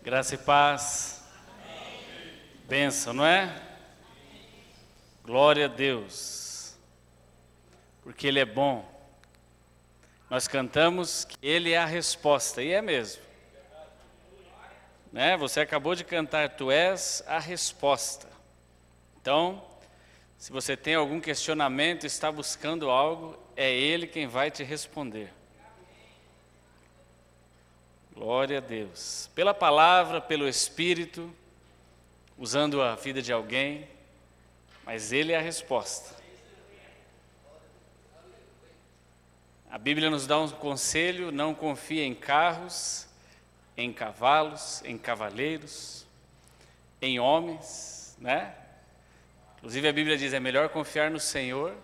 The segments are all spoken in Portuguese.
Graça e paz. Bênção, não é? Glória a Deus. Porque Ele é bom. Nós cantamos que Ele é a resposta, e é mesmo. Né? Você acabou de cantar, Tu és a resposta. Então, se você tem algum questionamento, está buscando algo, é Ele quem vai te responder. Glória a Deus. Pela palavra, pelo Espírito, usando a vida de alguém, mas Ele é a resposta. A Bíblia nos dá um conselho: não confie em carros, em cavalos, em cavaleiros, em homens, né? Inclusive a Bíblia diz, é melhor confiar no Senhor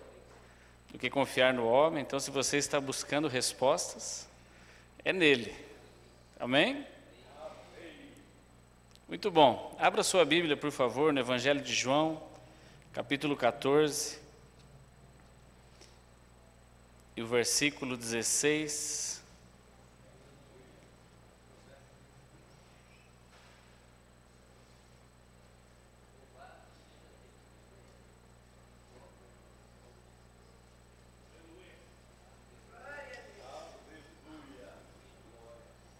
do que confiar no homem. Então, se você está buscando respostas, é nele. Amém? Muito bom. Abra sua Bíblia, por favor, no Evangelho de João, capítulo 14, e o versículo 16.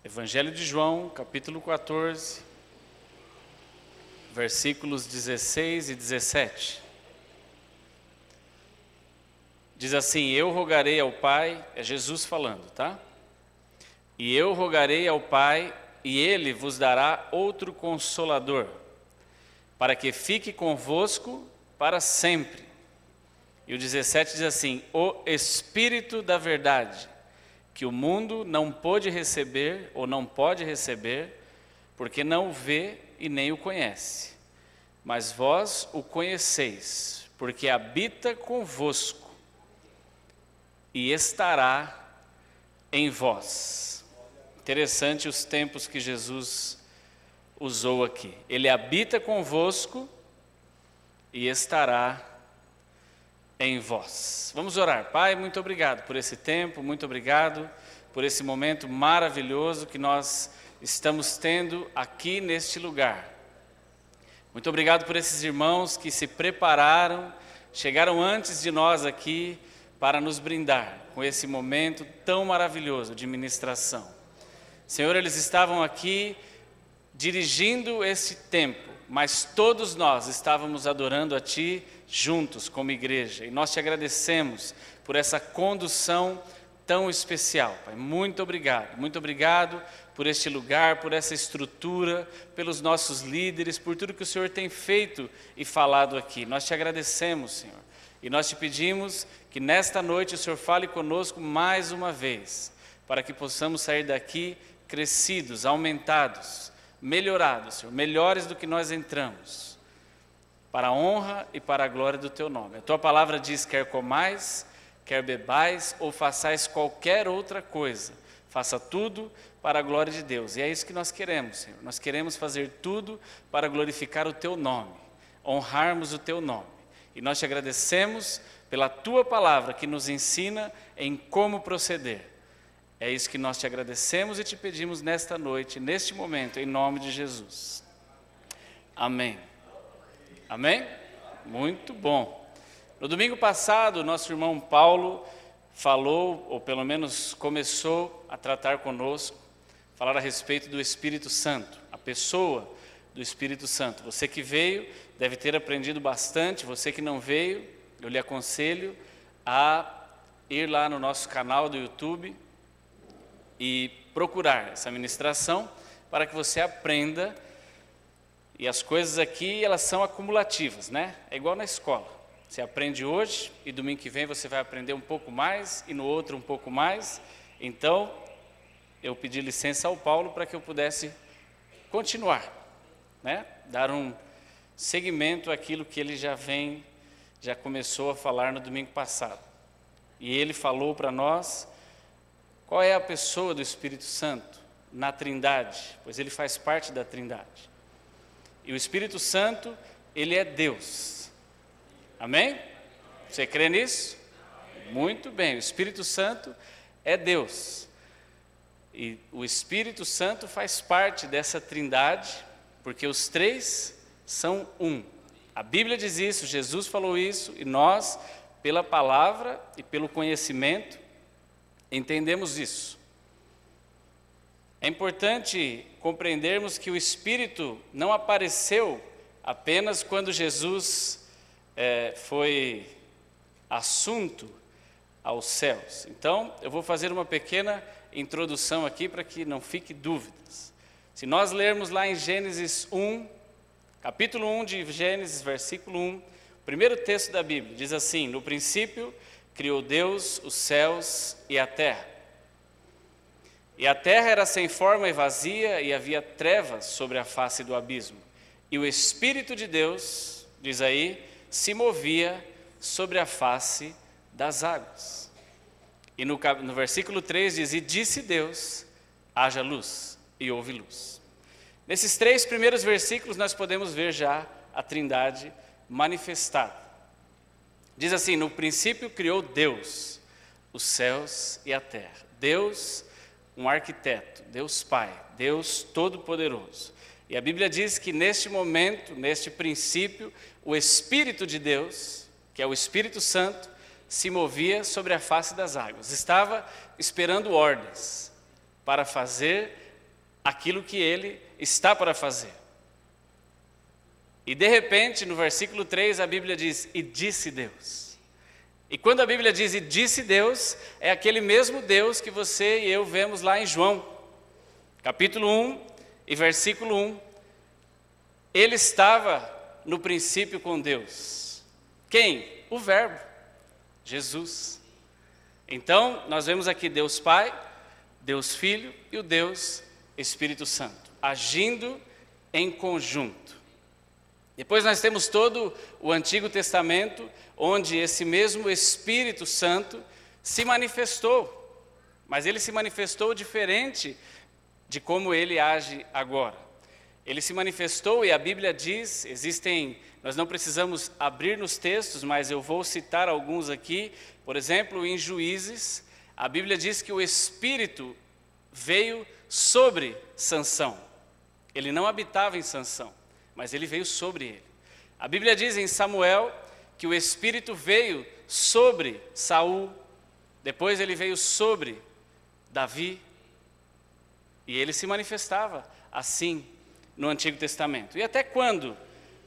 Evangelho de João, capítulo 14, versículos 16 e 17. Diz assim: eu rogarei ao Pai, é Jesus falando, tá? E eu rogarei ao Pai, e Ele vos dará outro Consolador, para que fique convosco para sempre. E o 17 diz assim: o Espírito da verdade, que o mundo não pôde receber, ou não pode receber, porque não o vê e nem o conhece. Mas vós o conheceis, porque habita convosco e estará em vós. Interessante os tempos que Jesus usou aqui. Ele habita convosco e estará em vós. Vamos orar. Pai, muito obrigado por esse tempo, muito obrigado por esse momento maravilhoso que nós estamos tendo aqui neste lugar. Muito obrigado por esses irmãos que se prepararam, chegaram antes de nós aqui para nos brindar com esse momento tão maravilhoso de ministração. Senhor, eles estavam aqui dirigindo esse tempo, mas todos nós estávamos adorando a Ti juntos como igreja, e nós Te agradecemos por essa condução tão especial, Pai. Muito obrigado por este lugar, por essa estrutura, pelos nossos líderes, por tudo que o Senhor tem feito e falado aqui. Nós Te agradecemos, Senhor, e nós Te pedimos que nesta noite o Senhor fale conosco mais uma vez, para que possamos sair daqui crescidos, aumentados, melhorados, Senhor, melhores do que nós entramos, para a honra e para a glória do Teu nome. A Tua palavra diz: quer comais, quer bebais ou façais qualquer outra coisa, faça tudo para a glória de Deus. E é isso que nós queremos, Senhor. Nós queremos fazer tudo para glorificar o Teu nome, honrarmos o Teu nome. E nós Te agradecemos pela Tua palavra que nos ensina em como proceder. É isso que nós Te agradecemos e Te pedimos nesta noite, neste momento, em nome de Jesus. Amém. Amém? Muito bom. No domingo passado, nosso irmão Paulo falou, ou pelo menos começou a tratar conosco, falar a respeito do Espírito Santo, a pessoa do Espírito Santo. Você que veio deve ter aprendido bastante. Você que não veio, eu lhe aconselho a ir lá no nosso canal do YouTube e procurar essa ministração para que você aprenda. E as coisas aqui, elas são acumulativas, né? É igual na escola. Você aprende hoje e domingo que vem você vai aprender um pouco mais e no outro um pouco mais. Então, eu pedi licença ao Paulo para que eu pudesse continuar, né? Dar um seguimento àquilo que ele já começou a falar no domingo passado. E ele falou para nós qual é a pessoa do Espírito Santo na Trindade, pois ele faz parte da Trindade. E o Espírito Santo, ele é Deus. Amém? Você crê nisso? Muito bem, o Espírito Santo é Deus. E o Espírito Santo faz parte dessa trindade, porque os três são um. A Bíblia diz isso, Jesus falou isso, e nós, pela palavra e pelo conhecimento, entendemos isso. É importante compreendermos que o Espírito não apareceu apenas quando Jesus foi assunto aos céus. Então, eu vou fazer uma pequena introdução aqui para que não fique dúvidas. Se nós lermos lá em Gênesis 1, capítulo 1 de Gênesis, versículo 1, o primeiro texto da Bíblia diz assim: no princípio criou Deus os céus e a terra. E a terra era sem forma e vazia, e havia trevas sobre a face do abismo. E o Espírito de Deus, diz aí, se movia sobre a face das águas. E no versículo 3 diz: e disse Deus, haja luz, e houve luz. Nesses 3 primeiros versículos nós podemos ver já a trindade manifestada. Diz assim: no princípio criou Deus os céus e a terra. Deus, um arquiteto, Deus Pai, Deus Todo-Poderoso. E a Bíblia diz que neste momento, neste princípio, o Espírito de Deus, que é o Espírito Santo, se movia sobre a face das águas. Estava esperando ordens para fazer aquilo que ele está para fazer. E de repente, no versículo 3, a Bíblia diz: e disse Deus. E quando a Bíblia diz e disse Deus, é aquele mesmo Deus que você e eu vemos lá em João, capítulo 1 e versículo 1. Ele estava no princípio com Deus. Quem? O Verbo, Jesus. Então, nós vemos aqui Deus Pai, Deus Filho e o Deus Espírito Santo, agindo em conjunto. Depois nós temos todo o Antigo Testamento, onde esse mesmo Espírito Santo se manifestou, mas ele se manifestou diferente de como ele age agora. Ele se manifestou, e a Bíblia diz, nós não precisamos abrir nos textos, mas eu vou citar alguns aqui. Por exemplo, em Juízes, a Bíblia diz que o Espírito veio sobre Sansão. Ele não habitava em Sansão, mas ele veio sobre ele. A Bíblia diz em Samuel que o Espírito veio sobre Saul, depois ele veio sobre Davi, e ele se manifestava assim no Antigo Testamento. E até quando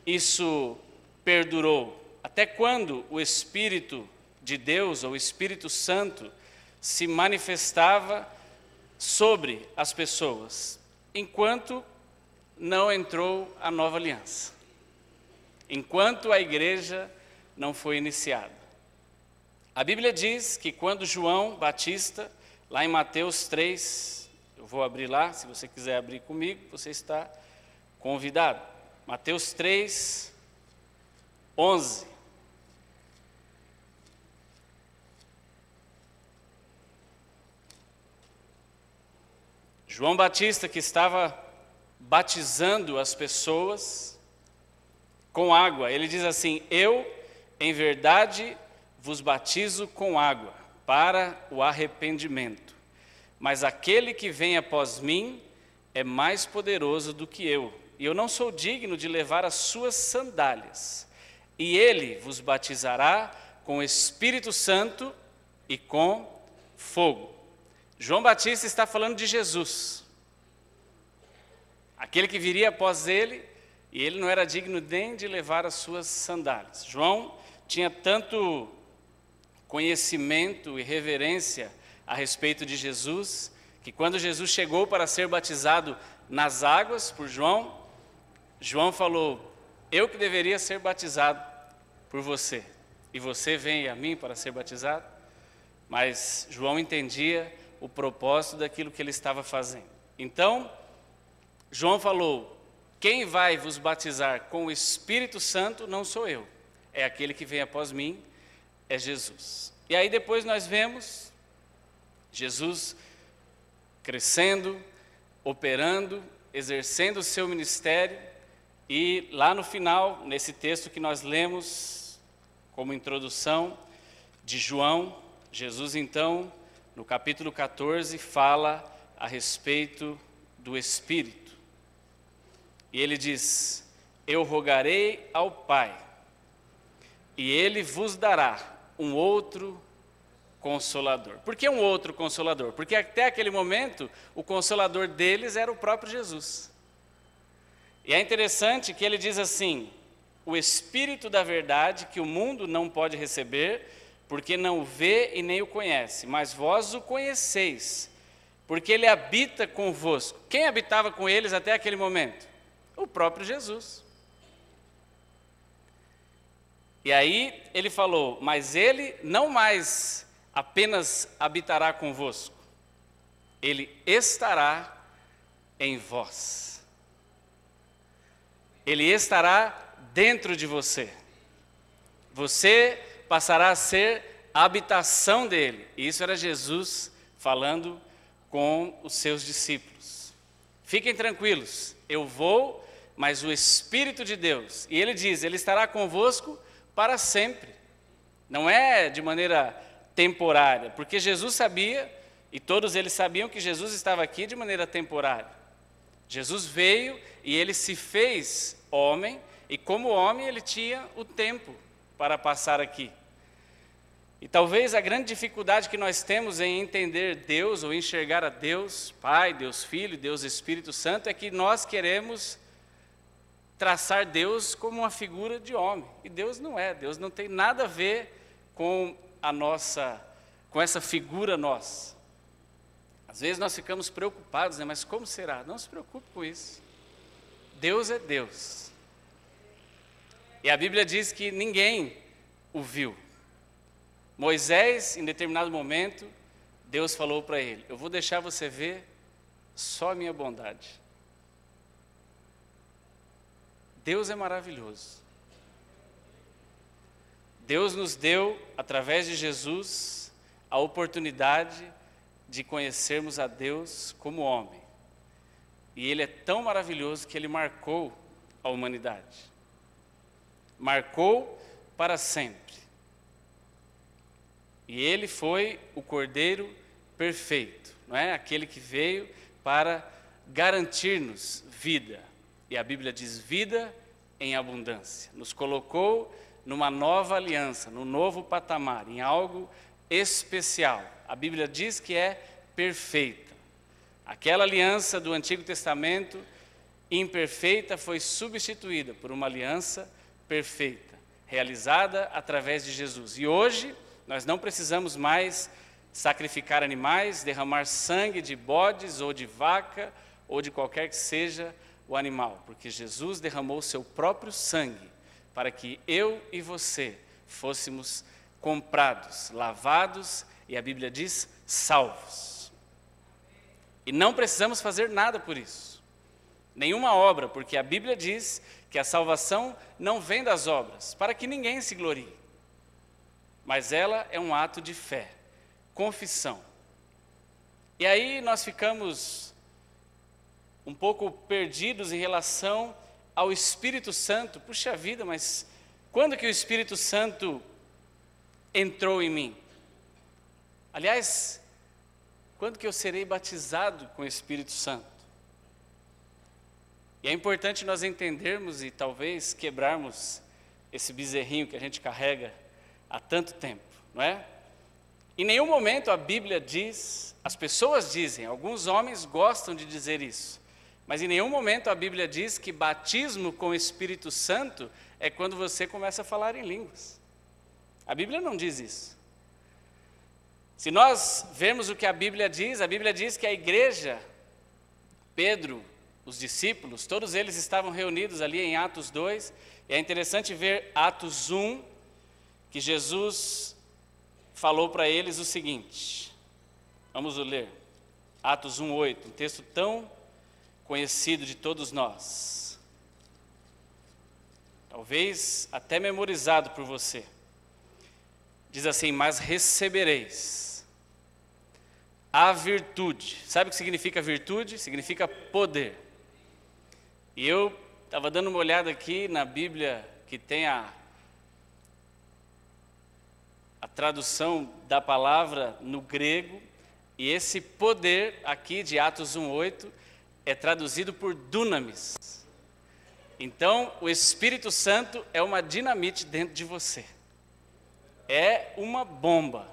isso perdurou? Até quando o Espírito de Deus, ou o Espírito Santo, se manifestava sobre as pessoas? Enquanto não entrou a nova aliança, enquanto a igreja não foi iniciada. A Bíblia diz que quando João Batista, lá em Mateus 3, eu vou abrir lá, se você quiser abrir comigo, você está convidado. Mateus 3, 11. João Batista, que estava batizando as pessoas com água, ele diz assim: eu, em verdade, vos batizo com água para o arrependimento, mas aquele que vem após mim é mais poderoso do que eu, e eu não sou digno de levar as suas sandálias, e ele vos batizará com o Espírito Santo e com fogo. João Batista está falando de Jesus, aquele que viria após ele, e ele não era digno nem de levar as suas sandálias. João tinha tanto conhecimento e reverência a respeito de Jesus, que quando Jesus chegou para ser batizado nas águas por João, João falou: eu que deveria ser batizado por você, e você vem a mim para ser batizado? Mas João entendia o propósito daquilo que ele estava fazendo. Então, João falou: quem vai vos batizar com o Espírito Santo não sou eu, é aquele que vem após mim, é Jesus. E aí depois nós vemos Jesus crescendo, operando, exercendo o seu ministério, e lá no final, nesse texto que nós lemos como introdução de João, Jesus então, no capítulo 14, fala a respeito do Espírito. E ele diz: eu rogarei ao Pai, e ele vos dará um outro Consolador. Por que um outro Consolador? Porque até aquele momento, o Consolador deles era o próprio Jesus. E é interessante que ele diz assim: o Espírito da verdade, que o mundo não pode receber, porque não o vê e nem o conhece, mas vós o conheceis, porque ele habita convosco. Quem habitava com eles até aquele momento? O próprio Jesus. E aí ele falou: mas ele não mais apenas habitará convosco, ele estará em vós. Ele estará dentro de você. Você passará a ser a habitação dele. E isso era Jesus falando com os seus discípulos. Fiquem tranquilos, eu vou, mas o Espírito de Deus, e ele diz, ele estará convosco para sempre. Não é de maneira temporária, porque Jesus sabia, e todos eles sabiam que Jesus estava aqui de maneira temporária. Jesus veio e ele se fez homem, e como homem ele tinha o tempo para passar aqui. E talvez a grande dificuldade que nós temos em entender Deus, ou enxergar a Deus Pai, Deus Filho, Deus Espírito Santo, é que nós queremos traçar Deus como uma figura de homem. E Deus não é, Deus não tem nada a ver com essa figura nossa. Às vezes nós ficamos preocupados, né? Mas como será? Não se preocupe com isso. Deus é Deus. E a Bíblia diz que ninguém o viu. Moisés, em determinado momento, Deus falou para ele: eu vou deixar você ver só a minha bondade. Deus é maravilhoso. Deus nos deu, através de Jesus, a oportunidade de conhecermos a Deus como homem. E Ele é tão maravilhoso que Ele marcou a humanidade. Marcou para sempre. E Ele foi o Cordeiro perfeito, não é? Aquele que veio para garantir-nos vida. E a Bíblia diz vida em abundância. Nos colocou numa nova aliança, num novo patamar, em algo especial. A Bíblia diz que é perfeita. Aquela aliança do Antigo Testamento, imperfeita, foi substituída por uma aliança perfeita, realizada através de Jesus. E hoje, nós não precisamos mais sacrificar animais, derramar sangue de bodes ou de vaca, ou de qualquer que seja o animal, porque Jesus derramou o seu próprio sangue para que eu e você fôssemos comprados, lavados e a Bíblia diz salvos. E não precisamos fazer nada por isso, nenhuma obra, porque a Bíblia diz que a salvação não vem das obras, para que ninguém se glorie, mas ela é um ato de fé, confissão. E aí nós ficamos um pouco perdidos em relação ao Espírito Santo. Puxa vida, mas quando que o Espírito Santo entrou em mim? Aliás, quando que eu serei batizado com o Espírito Santo? E é importante nós entendermos e talvez quebrarmos esse bezerrinho que a gente carrega há tanto tempo, não é? Em nenhum momento a Bíblia diz, as pessoas dizem, alguns homens gostam de dizer isso, mas em nenhum momento a Bíblia diz que batismo com o Espírito Santo é quando você começa a falar em línguas. A Bíblia não diz isso. Se nós vermos o que a Bíblia diz que a igreja, Pedro, os discípulos, todos eles estavam reunidos ali em Atos 2, e é interessante ver Atos 1, que Jesus falou para eles o seguinte, vamos ler, Atos 1:8, um texto tão conhecido de todos nós, talvez até memorizado por você. Diz assim: mas recebereis a virtude. Sabe o que significa virtude? Significa poder. E eu estava dando uma olhada aqui na Bíblia que tem a tradução da palavra no grego, E esse poder aqui de Atos 1:8 é traduzido por dunamis. Então, o Espírito Santo é uma dinamite dentro de você. É uma bomba.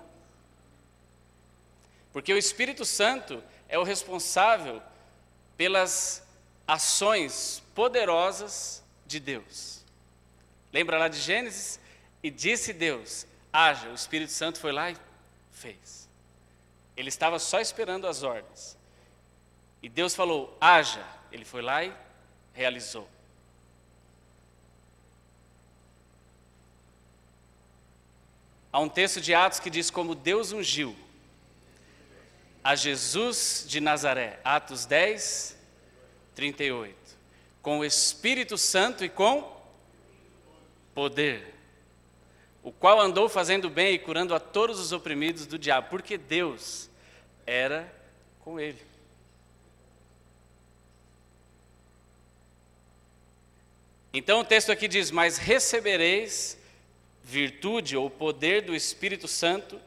Porque o Espírito Santo é o responsável pelas ações poderosas de Deus. Lembra lá de Gênesis? E disse Deus, haja. O Espírito Santo foi lá e fez. Ele estava só esperando as ordens. E Deus falou, haja. Ele foi lá e realizou. Há um texto de Atos que diz como Deus ungiu a Jesus de Nazaré, Atos 10, 38, com o Espírito Santo e com poder, o qual andou fazendo bem e curando a todos os oprimidos do diabo, porque Deus era com ele. Então o texto aqui diz, mas recebereis virtude ou poder do Espírito Santo,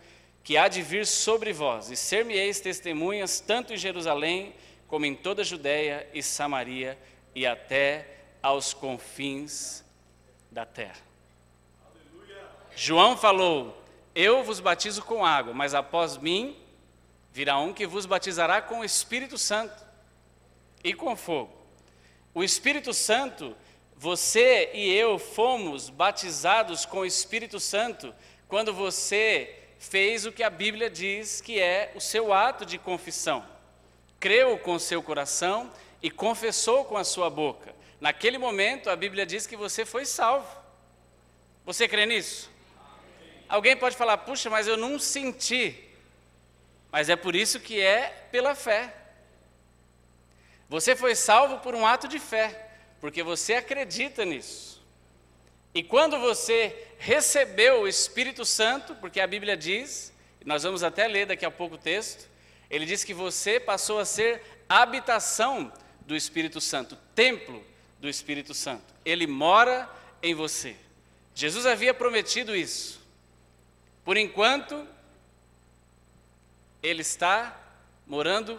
que há de vir sobre vós, e ser-me-eis testemunhas, tanto em Jerusalém, como em toda a Judéia e Samaria, e até aos confins da terra. Aleluia. João falou, eu vos batizo com água, mas após mim virá um que vos batizará com o Espírito Santo e com fogo. O Espírito Santo, você e eu fomos batizados com o Espírito Santo quando você fez o que a Bíblia diz que é o seu ato de confissão. Creu com o seu coração e confessou com a sua boca. Naquele momento, a Bíblia diz que você foi salvo. Você crê nisso? Alguém pode falar, puxa, mas eu não senti. Mas é por isso que é pela fé. Você foi salvo por um ato de fé. Porque você acredita nisso. E quando você recebeu o Espírito Santo, porque a Bíblia diz, nós vamos até ler daqui a pouco o texto, ele diz que você passou a ser habitação do Espírito Santo, templo do Espírito Santo. Ele mora em você. Jesus havia prometido isso. Por enquanto, ele está morando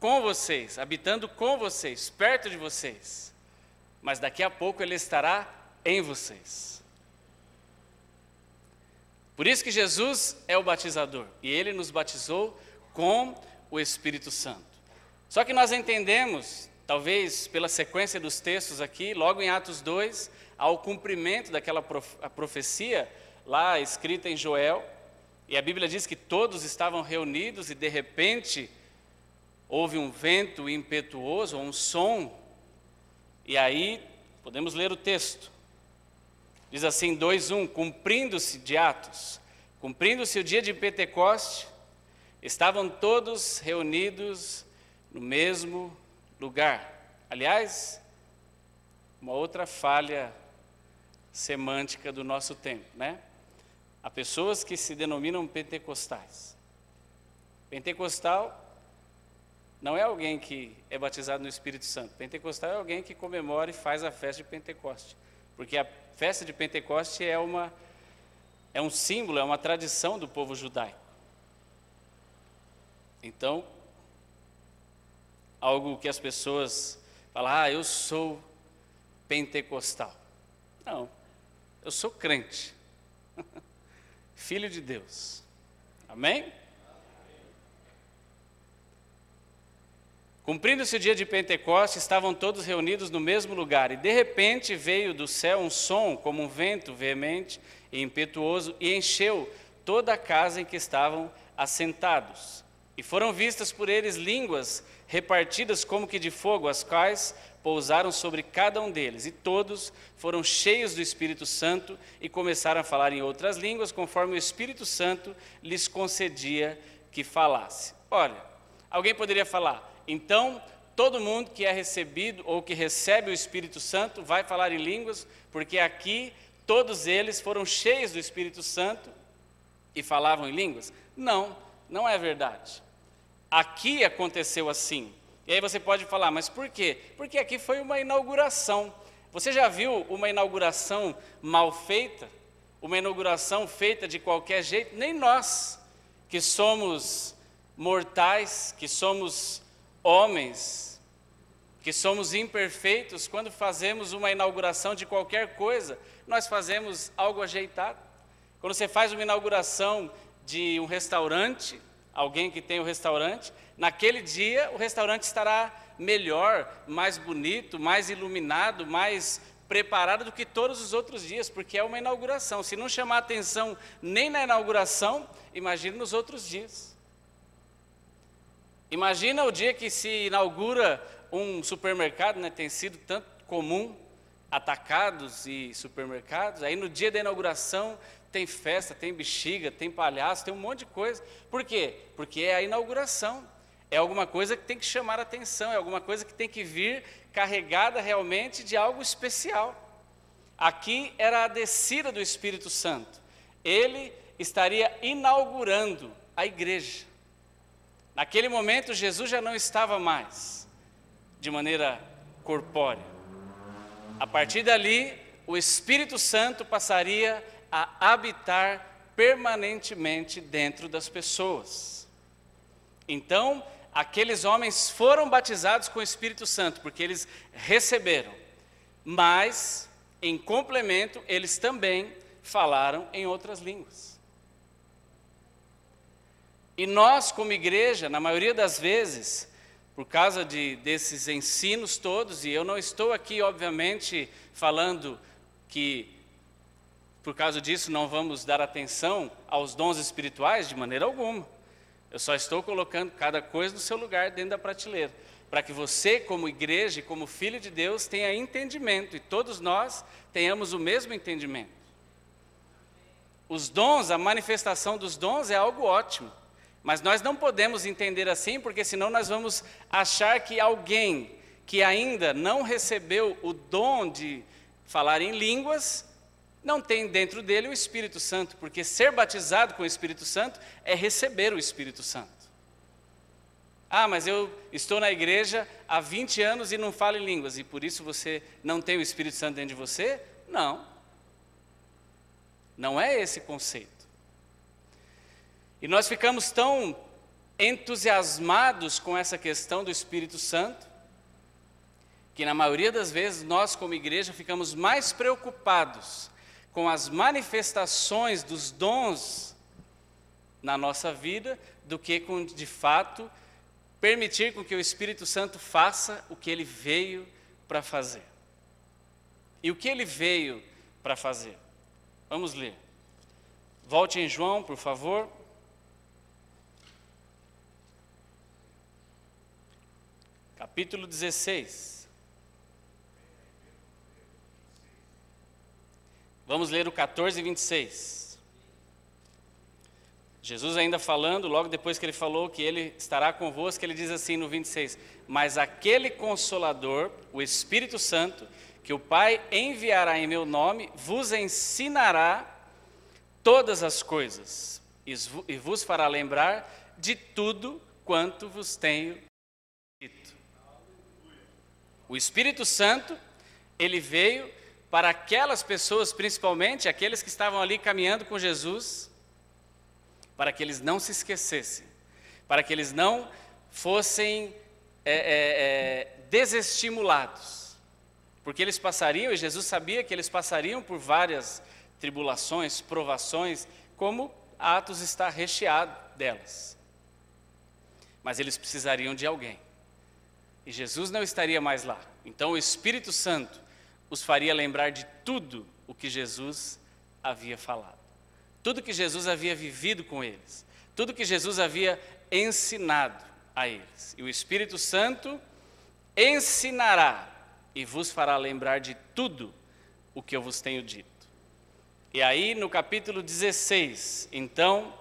com vocês, habitando com vocês, perto de vocês. Mas daqui a pouco ele estará em vocês. Por isso que Jesus é o batizador. E ele nos batizou com o Espírito Santo. Só que nós entendemos, talvez pela sequência dos textos aqui, logo em Atos 2, ao cumprimento daquela profecia lá escrita em Joel. E a Bíblia diz que todos estavam reunidos e de repente houve um vento impetuoso, um som, e aí podemos ler o texto. Diz assim, 2:1, cumprindo-se de Atos, cumprindo-se o dia de Pentecoste, estavam todos reunidos no mesmo lugar. Aliás, uma outra falha semântica do nosso tempo, né? Há pessoas que se denominam pentecostais. Pentecostal não é alguém que é batizado no Espírito Santo. Pentecostal é alguém que comemora e faz a festa de Pentecoste. Porque a festa de Pentecoste é um símbolo, é uma tradição do povo judaico. Então, algo que as pessoas falam, eu sou pentecostal. Não, eu sou crente. Filho de Deus. Amém? Cumprindo-se o dia de Pentecostes, estavam todos reunidos no mesmo lugar, e de repente veio do céu um som, como um vento veemente e impetuoso, e encheu toda a casa em que estavam assentados. E foram vistas por eles línguas repartidas como que de fogo, as quais pousaram sobre cada um deles. E todos foram cheios do Espírito Santo e começaram a falar em outras línguas, conforme o Espírito Santo lhes concedia que falasse. Olha, alguém poderia falar, então todo mundo que é recebido ou que recebe o Espírito Santo vai falar em línguas, porque aqui todos eles foram cheios do Espírito Santo e falavam em línguas? Não, não é verdade. Aqui aconteceu assim. E aí você pode falar, mas por quê? Porque aqui foi uma inauguração. Você já viu uma inauguração mal feita? Uma inauguração feita de qualquer jeito? Nem nós, que somos mortais, que somos homens, que somos imperfeitos, quando fazemos uma inauguração de qualquer coisa, nós fazemos algo ajeitado. Quando você faz uma inauguração de um restaurante, alguém que tem um restaurante, naquele dia o restaurante estará melhor, mais bonito, mais iluminado, mais preparado do que todos os outros dias, porque é uma inauguração. Se não chamar atenção nem na inauguração, imagine nos outros dias. Imagina o dia que se inaugura um supermercado, né? Tem sido tanto comum, atacados e supermercados, aí no dia da inauguração tem festa, tem bexiga, tem palhaço, tem um monte de coisa. Por quê? Porque é a inauguração, é alguma coisa que tem que chamar a atenção, é alguma coisa que tem que vir carregada realmente de algo especial. Aqui era a descida do Espírito Santo, ele estaria inaugurando a igreja. Naquele momento Jesus já não estava mais de maneira corpórea. A partir dali, o Espírito Santo passaria a habitar permanentemente dentro das pessoas. Então, aqueles homens foram batizados com o Espírito Santo, porque eles receberam. Mas, em complemento, eles também falaram em outras línguas. E nós, como igreja, na maioria das vezes, por causa desses ensinos todos, e eu não estou aqui, obviamente, falando que, por causa disso, não vamos dar atenção aos dons espirituais de maneira alguma. Eu só estou colocando cada coisa no seu lugar dentro da prateleira, para que você, como igreja e como filho de Deus, tenha entendimento, e todos nós tenhamos o mesmo entendimento. Os dons, a manifestação dos dons é algo ótimo, mas nós não podemos entender assim, porque senão nós vamos achar que alguém que ainda não recebeu o dom de falar em línguas, não tem dentro dele o Espírito Santo, porque ser batizado com o Espírito Santo é receber o Espírito Santo. Ah, mas eu estou na igreja há 20 anos e não falo em línguas, e por isso você não tem o Espírito Santo dentro de você? Não. Não é esse conceito. E nós ficamos tão entusiasmados com essa questão do Espírito Santo, que na maioria das vezes nós, como igreja, ficamos mais preocupados com as manifestações dos dons na nossa vida, do que com, de fato, permitir com que o Espírito Santo faça o que ele veio para fazer. E o que ele veio para fazer? Vamos ler. Volte em João, por favor. Capítulo 16. Vamos ler o 14 e 26. Jesus ainda falando, logo depois que ele falou que ele estará convosco, ele diz assim no 26, mas aquele Consolador, o Espírito Santo, que o Pai enviará em meu nome, vos ensinará todas as coisas, e vos fará lembrar de tudo quanto vos tenho dito. O Espírito Santo, ele veio para aquelas pessoas, principalmente aqueles que estavam ali caminhando com Jesus, para que eles não se esquecessem, para que eles não fossem desestimulados, porque eles passariam, e Jesus sabia que eles passariam por várias tribulações, provações, como Atos está recheado delas. Mas eles precisariam de alguém. E Jesus não estaria mais lá. Então o Espírito Santo os faria lembrar de tudo o que Jesus havia falado. Tudo que Jesus havia vivido com eles. Tudo que Jesus havia ensinado a eles. E o Espírito Santo ensinará e vos fará lembrar de tudo o que eu vos tenho dito. E aí no capítulo 16, então,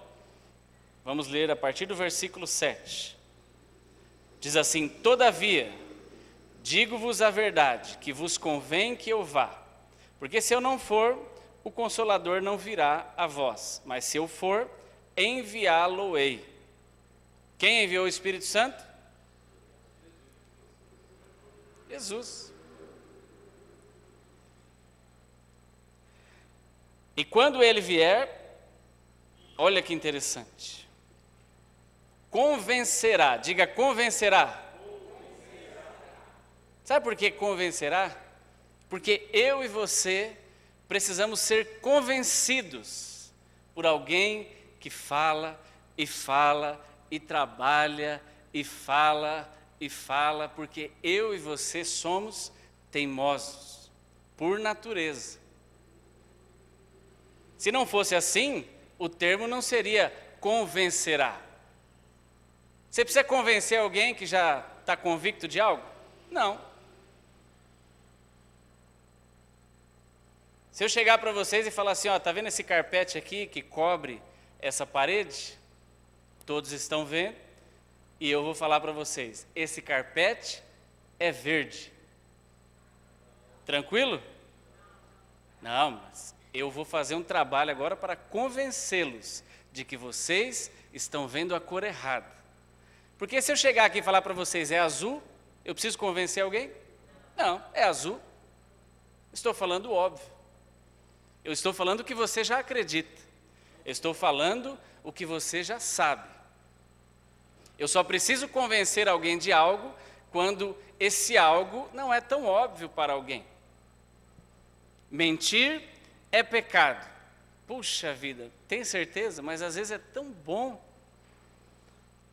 vamos ler a partir do versículo 7. Diz assim, todavia, digo-vos a verdade, que vos convém que eu vá. Porque se eu não for, o Consolador não virá a vós. Mas se eu for, enviá-lo-ei. Quem enviou o Espírito Santo? Jesus. E quando ele vier, olha que interessante. convencerá. Diga convencerá. Sabe por que convencerá? Porque eu e você precisamos ser convencidos por alguém que fala e fala e trabalha e fala e fala, porque eu e você somos teimosos por natureza. Se não fosse assim, o termo não seria convencerá. Você precisa convencer alguém que já está convicto de algo? Não. Se eu chegar para vocês e falar assim, ó, tá vendo esse carpete aqui que cobre essa parede? Todos estão vendo. E eu vou falar para vocês, esse carpete é verde. Tranquilo? Não, mas eu vou fazer um trabalho agora para convencê-los de que vocês estão vendo a cor errada. Porque se eu chegar aqui e falar para vocês é azul, eu preciso convencer alguém? Não, é azul. Estou falando óbvio. Eu estou falando o que você já acredita. Eu estou falando o que você já sabe. Eu só preciso convencer alguém de algo quando esse algo não é tão óbvio para alguém. Mentir é pecado. Puxa vida, tem certeza? Mas às vezes é tão bom.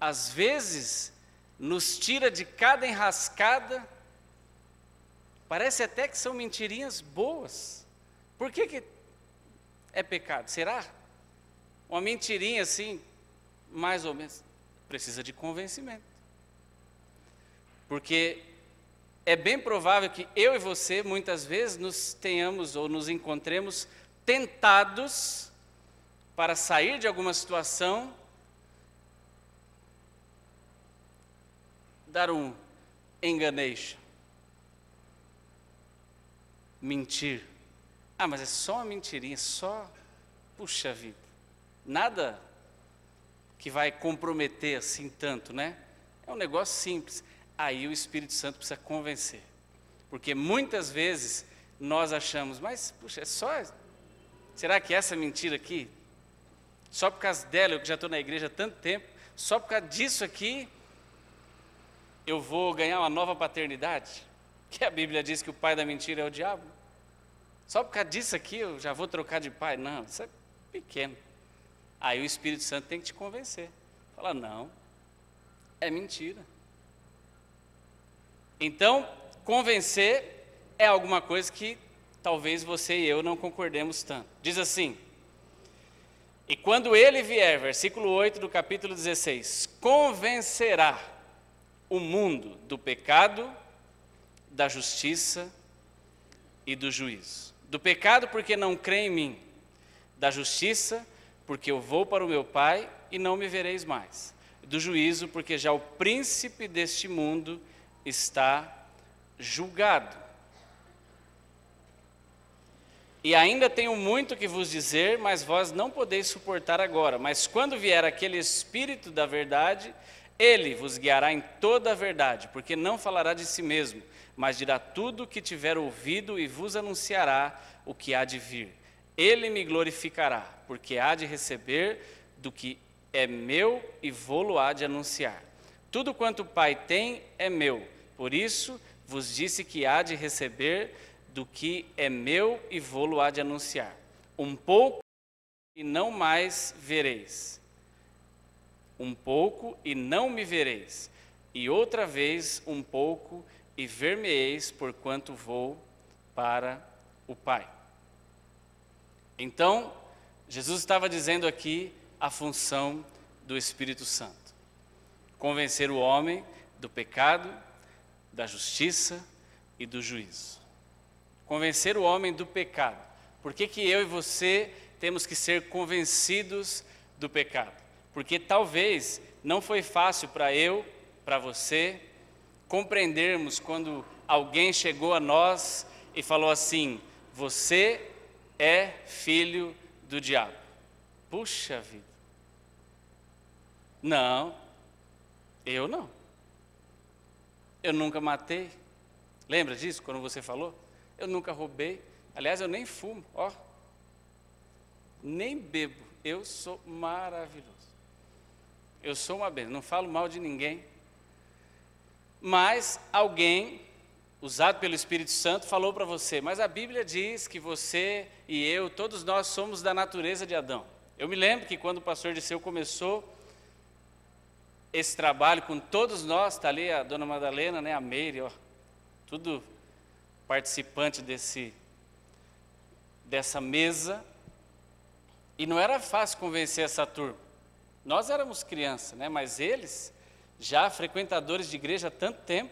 Às vezes nos tira de cada enrascada. Parece até que são mentirinhas boas. Por que é pecado? Será? Uma mentirinha assim, mais ou menos, precisa de convencimento. Porque é bem provável que eu e você, muitas vezes, nos tenhamos ou nos encontremos tentados para sair de alguma situação, dar um enganation, mentir. Ah, mas é só uma mentirinha, só, puxa vida, nada que vai comprometer assim tanto, né? É um negócio simples. Aí o Espírito Santo precisa convencer. Porque muitas vezes nós achamos, mas, puxa, é só, será que essa mentira aqui, só por causa dela, eu que já estou na igreja há tanto tempo, só por causa disso aqui, eu vou ganhar uma nova paternidade? Que a Bíblia diz que o pai da mentira é o diabo. Só por causa disso aqui eu já vou trocar de pai? Não, isso é pequeno. Aí o Espírito Santo tem que te convencer. Fala, não, é mentira. Então, convencer é alguma coisa que talvez você e eu não concordemos tanto. Diz assim, e quando ele vier, versículo 8 do capítulo 16, convencerá o mundo do pecado, da justiça e do juízo. Do pecado porque não crê em mim, da justiça porque eu vou para o meu Pai e não me vereis mais, do juízo porque já o príncipe deste mundo está julgado. E ainda tenho muito que vos dizer, mas vós não podeis suportar agora. Mas quando vier aquele Espírito da verdade, ele vos guiará em toda a verdade, porque não falará de si mesmo, mas dirá tudo o que tiver ouvido e vos anunciará o que há de vir. Ele me glorificará, porque há de receber do que é meu e vô-lo há de anunciar. Tudo quanto o Pai tem é meu, por isso vos disse que há de receber do que é meu e vô-lo há de anunciar. Um pouco e não mais vereis. Um pouco e não me vereis. E outra vez um pouco e ver-me-eis, porquanto vou para o Pai. Então, Jesus estava dizendo aqui a função do Espírito Santo. Convencer o homem do pecado, da justiça e do juízo. Convencer o homem do pecado. Por que eu e você temos que ser convencidos do pecado? Porque talvez não foi fácil para eu, para você, compreendermos quando alguém chegou a nós e falou assim, você é filho do diabo. Puxa vida. Não, eu não. Eu nunca matei. Lembra disso, quando você falou? Eu nunca roubei. Aliás, eu nem fumo, ó. Nem bebo. Eu sou maravilhoso. eu sou uma bênção, não falo mal de ninguém. Mas alguém, usado pelo Espírito Santo, falou para você, mas a Bíblia diz que você e eu, todos nós somos da natureza de Adão. Eu me lembro que quando o pastor Disseu começou esse trabalho com todos nós, está ali a dona Madalena, né, a Meire, ó, tudo participante dessa mesa, e não era fácil convencer essa turma. Nós éramos crianças, né, mas eles, já frequentadores de igreja há tanto tempo,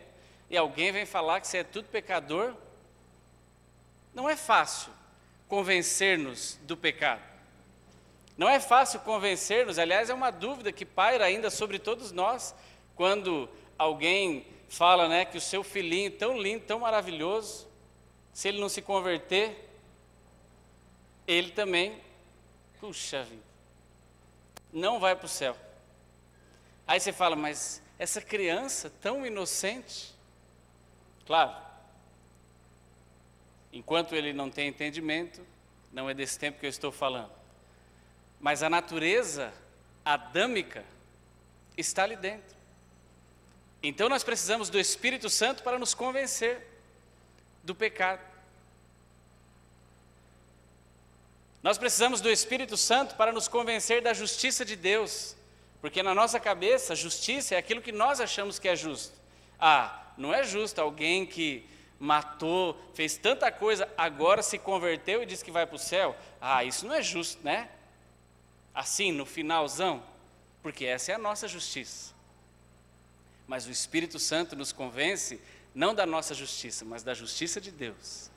e alguém vem falar que você é tudo pecador, não é fácil convencer-nos do pecado. Não é fácil convencer-nos, aliás, é uma dúvida que paira ainda sobre todos nós, quando alguém fala, né, que o seu filhinho tão lindo, tão maravilhoso, se ele não se converter, ele também, puxa vida, não vai para o céu. Aí você fala, mas essa criança tão inocente, claro, enquanto ele não tem entendimento, não é desse tempo que eu estou falando, mas a natureza adâmica está ali dentro. Então nós precisamos do Espírito Santo para nos convencer do pecado. Nós precisamos do Espírito Santo para nos convencer da justiça de Deus, porque na nossa cabeça, justiça é aquilo que nós achamos que é justo. Ah, não é justo alguém que matou, fez tanta coisa, agora se converteu e diz que vai para o céu. Ah, isso não é justo, né? Assim, no finalzão, porque essa é a nossa justiça. Mas o Espírito Santo nos convence não da nossa justiça, mas da justiça de Deus.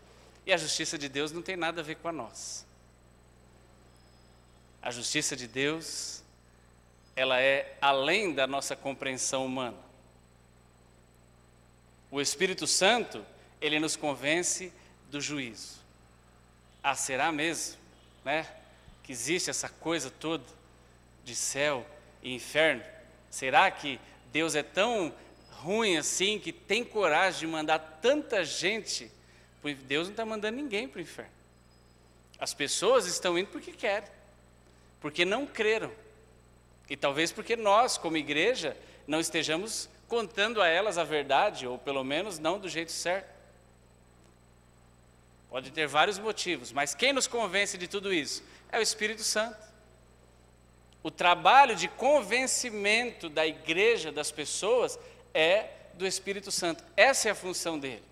E a justiça de Deus não tem nada a ver com a nossa. A justiça de Deus, ela é além da nossa compreensão humana. O Espírito Santo, ele nos convence do juízo. Ah, será mesmo, né, que existe essa coisa toda de céu e inferno? Será que Deus é tão ruim assim, que tem coragem de mandar tanta gente? Deus não está mandando ninguém para o inferno. As pessoas estão indo porque querem, porque não creram. E talvez porque nós, como igreja, não estejamos contando a elas a verdade, ou pelo menos não do jeito certo. Pode ter vários motivos, mas quem nos convence de tudo isso? É o Espírito Santo. O trabalho de convencimento da igreja, das pessoas, é do Espírito Santo. Essa é a função dele.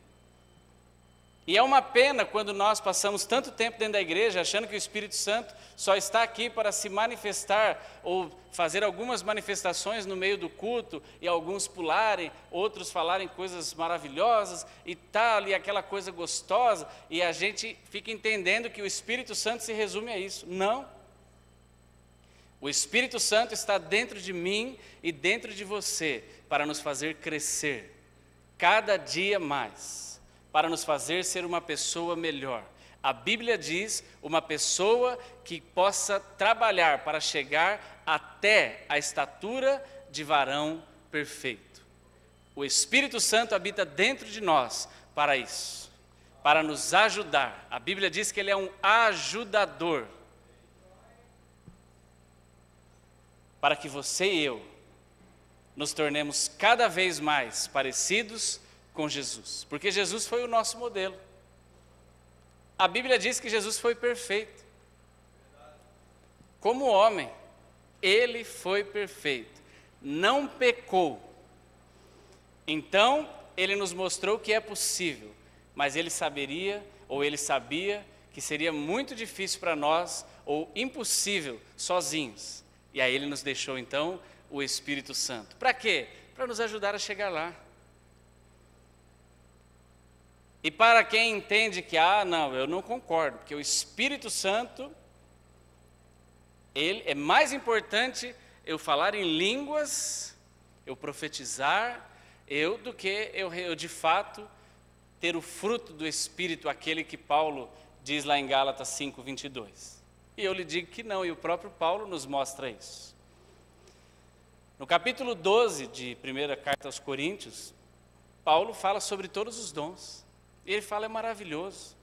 E é uma pena quando nós passamos tanto tempo dentro da igreja achando que o Espírito Santo só está aqui para se manifestar ou fazer algumas manifestações no meio do culto e alguns pularem, outros falarem coisas maravilhosas e tal, e aquela coisa gostosa, e a gente fica entendendo que o Espírito Santo se resume a isso. Não. O Espírito Santo está dentro de mim e dentro de você para nos fazer crescer cada dia mais, para nos fazer ser uma pessoa melhor. A Bíblia diz uma pessoa que possa trabalhar para chegar até a estatura de varão perfeito. O Espírito Santo habita dentro de nós para isso, para nos ajudar. A Bíblia diz que ele é um ajudador, para que você e eu nos tornemos cada vez mais parecidos com Jesus, porque Jesus foi o nosso modelo. A Bíblia diz que Jesus foi perfeito. Como homem, ele foi perfeito, não pecou. Então, ele nos mostrou que é possível, mas ele saberia, ou ele sabia, que seria muito difícil para nós, ou impossível, sozinhos. E aí ele nos deixou, então, o Espírito Santo. Para quê? Para nos ajudar a chegar lá. E para quem entende que, não, eu não concordo, porque o Espírito Santo, ele é mais importante eu falar em línguas, eu profetizar, do que eu de fato ter o fruto do Espírito, aquele que Paulo diz lá em Gálatas 5:22. E eu lhe digo que não, e o próprio Paulo nos mostra isso. No capítulo 12 de 1ª Carta aos Coríntios, Paulo fala sobre todos os dons. E ele fala, é maravilhoso.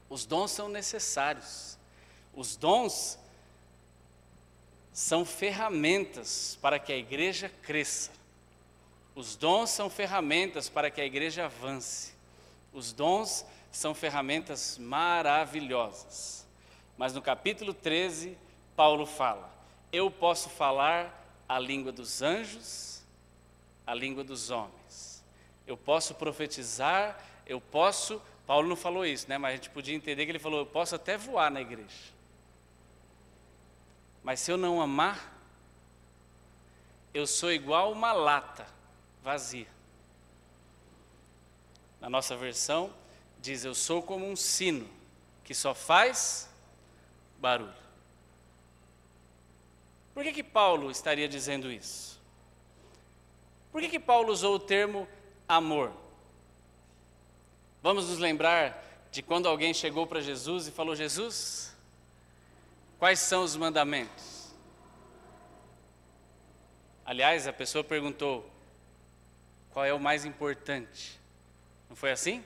Os dons são necessários. Os dons são ferramentas para que a igreja cresça. Os dons são ferramentas para que a igreja avance. Os dons são ferramentas maravilhosas. Mas no capítulo 13, Paulo fala: eu posso falar a língua dos anjos, a língua dos homens. Eu posso profetizar, Paulo não falou isso, né? Mas a gente podia entender que ele falou: eu posso até voar na igreja. Mas se eu não amar, eu sou igual uma lata vazia. Na nossa versão, diz: eu sou como um sino que só faz barulho. Por que Paulo estaria dizendo isso? Por que Paulo usou o termo amor? Vamos nos lembrar de quando alguém chegou para Jesus e falou: Jesus, quais são os mandamentos? Aliás, a pessoa perguntou: qual é o mais importante? Não foi assim?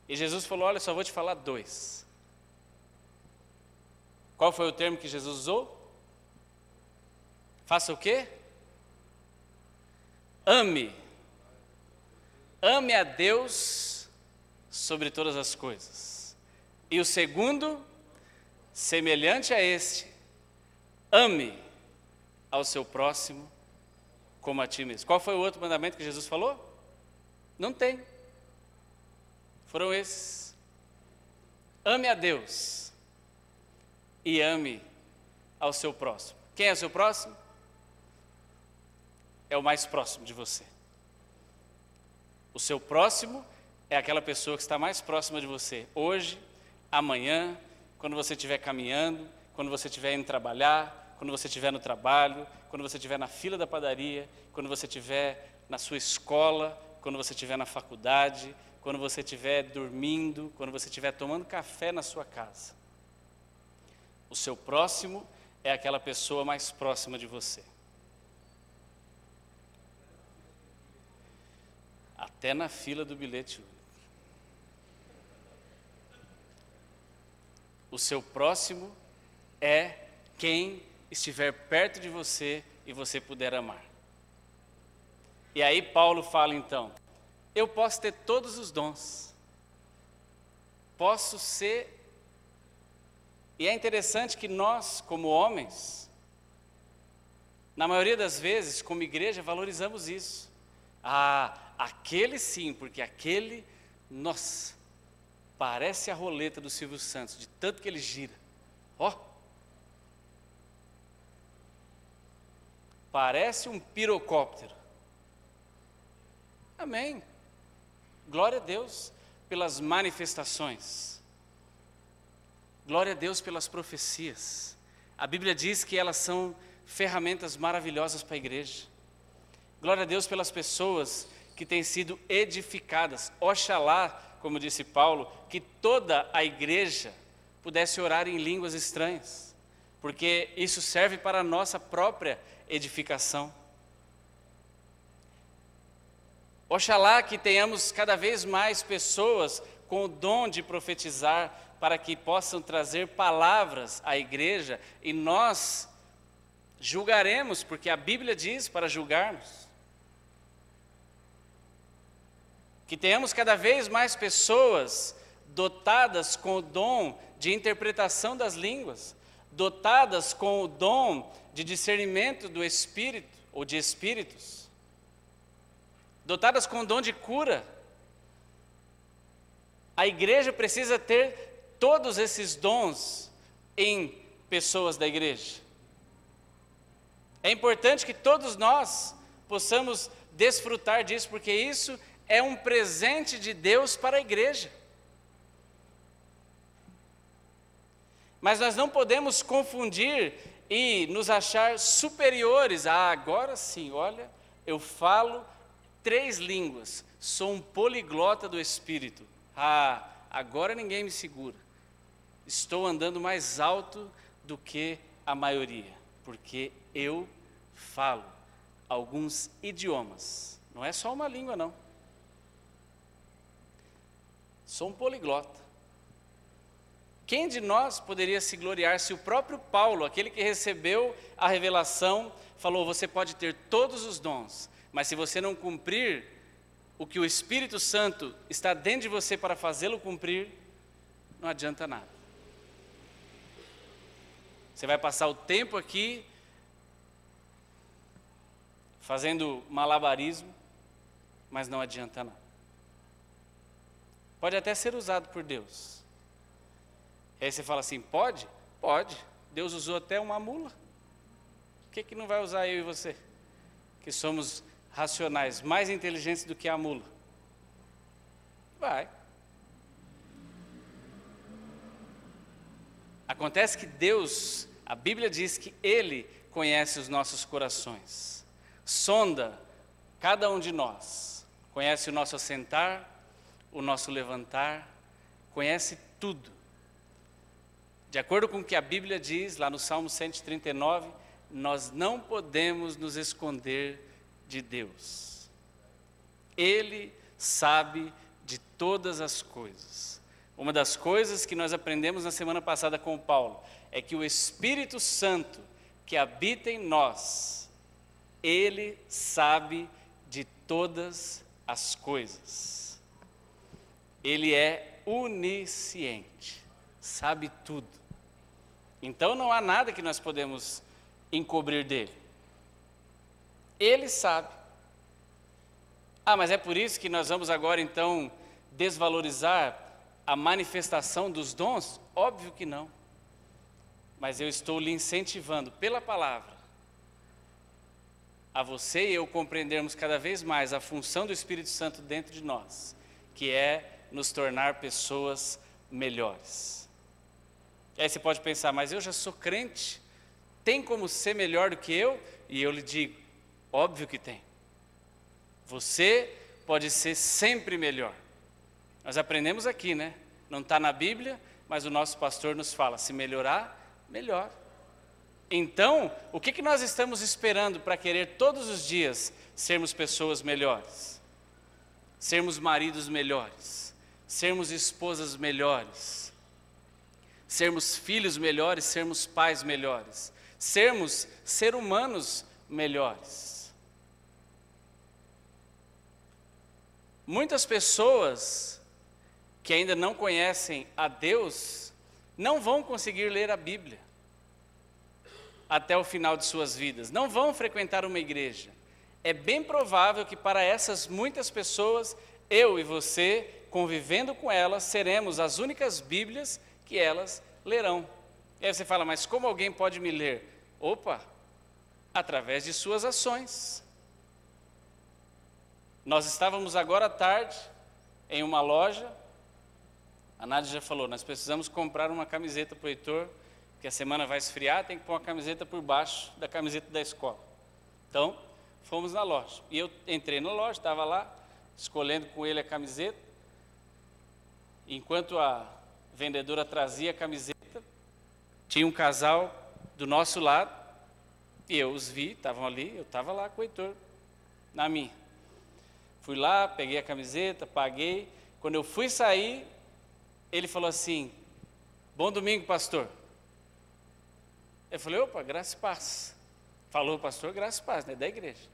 E Jesus falou: olha, só vou te falar 2. Qual foi o termo que Jesus usou? Faça o quê? Ame. Ame a Deus sobre todas as coisas. E o segundo, semelhante a este: ame ao seu próximo como a ti mesmo. Qual foi o outro mandamento que Jesus falou? Não tem. Foram esses. Ame a Deus e ame ao seu próximo. Quem é o seu próximo? É o mais próximo de você. O seu próximo é aquela pessoa que está mais próxima de você. Hoje, amanhã, quando você estiver caminhando, quando você estiver indo trabalhar, quando você estiver no trabalho, quando você estiver na fila da padaria, quando você estiver na sua escola, quando você estiver na faculdade, quando você estiver dormindo, quando você estiver tomando café na sua casa. O seu próximo é aquela pessoa mais próxima de você. Até na fila do bilhete único. O seu próximo é quem estiver perto de você e você puder amar. E aí Paulo fala então: eu posso ter todos os dons. Posso ser... E é interessante que nós, como homens, na maioria das vezes, como igreja, valorizamos isso. Ah, aquele sim, porque aquele, nossa, parece a roleta do Silvio Santos, de tanto que ele gira. Ó, parece um pirocóptero. Amém. Glória a Deus pelas manifestações. Glória a Deus pelas profecias. A Bíblia diz que elas são ferramentas maravilhosas para a igreja. Glória a Deus pelas pessoas que têm sido edificadas. Oxalá, como disse Paulo, que toda a igreja pudesse orar em línguas estranhas, porque isso serve para a nossa própria edificação. Oxalá que tenhamos cada vez mais pessoas com o dom de profetizar, para que possam trazer palavras à igreja, e nós julgaremos, porque a Bíblia diz para julgarmos. Que tenhamos cada vez mais pessoas dotadas com o dom de interpretação das línguas, dotadas com o dom de discernimento do Espírito, ou de espíritos, dotadas com o dom de cura. A igreja precisa ter todos esses dons em pessoas da igreja. É importante que todos nós possamos desfrutar disso, porque isso é um presente de Deus para a igreja. Mas nós não podemos confundir e nos achar superiores. Ah, agora sim, olha, eu falo 3 línguas, sou um poliglota do Espírito. Ah, agora ninguém me segura. Estou andando mais alto do que a maioria, porque eu falo alguns idiomas. Não é só uma língua, não. Sou um poliglota. Quem de nós poderia se gloriar se o próprio Paulo, aquele que recebeu a revelação, falou: você pode ter todos os dons, mas se você não cumprir o que o Espírito Santo está dentro de você para fazê-lo cumprir, não adianta nada. Você vai passar o tempo aqui fazendo malabarismo, mas não adianta nada. Pode até ser usado por Deus. E aí você fala assim: pode? Pode. Deus usou até uma mula. Por que não vai usar eu e você? Que somos racionais, mais inteligentes do que a mula. Vai. Acontece que Deus, a Bíblia diz que Ele conhece os nossos corações. Sonda cada um de nós. Conhece o nosso assentar, o nosso levantar, conhece tudo. De acordo com o que a Bíblia diz, lá no Salmo 139, nós não podemos nos esconder de Deus. Ele sabe de todas as coisas. Uma das coisas que nós aprendemos na semana passada com o Paulo é que o Espírito Santo que habita em nós, Ele sabe de todas as coisas. Ele é onisciente, sabe tudo. Então não há nada que nós podemos encobrir dele. Ele sabe. Ah, mas é por isso que nós vamos agora então desvalorizar a manifestação dos dons? Óbvio que não. Mas eu estou lhe incentivando pela palavra a você e eu compreendermos cada vez mais a função do Espírito Santo dentro de nós, que é nos tornar pessoas melhores. E aí você pode pensar: mas eu já sou crente, tem como ser melhor do que eu? E eu lhe digo: óbvio que tem. Você pode ser sempre melhor. Nós aprendemos aqui, né? Não está na Bíblia, mas o nosso pastor nos fala: se melhorar, melhor. Então, o que nós estamos esperando para querer todos os dias sermos pessoas melhores? Sermos maridos melhores, sermos esposas melhores, sermos filhos melhores, sermos pais melhores, sermos seres humanos melhores. Muitas pessoas que ainda não conhecem a Deus não vão conseguir ler a Bíblia até o final de suas vidas, não vão frequentar uma igreja. É bem provável que para essas muitas pessoas, eu e você, convivendo com elas, seremos as únicas Bíblias que elas lerão. E aí você fala: mas como alguém pode me ler? Opa, através de suas ações. Nós estávamos agora à tarde em uma loja, a Nádia já falou: nós precisamos comprar uma camiseta para o Heitor, porque a semana vai esfriar, tem que pôr uma camiseta por baixo da camiseta da escola. Então, fomos na loja. E eu entrei na loja, estava lá, escolhendo com ele a camiseta. Enquanto a vendedora trazia a camiseta, tinha um casal do nosso lado, e eu os vi, estavam ali, eu estava lá com o Heitor, na minha. Fui lá, peguei a camiseta, paguei. Quando eu fui sair, ele falou assim: bom domingo, pastor. Eu falei: opa, graça e paz. Falou o pastor, graça e paz, né, da igreja.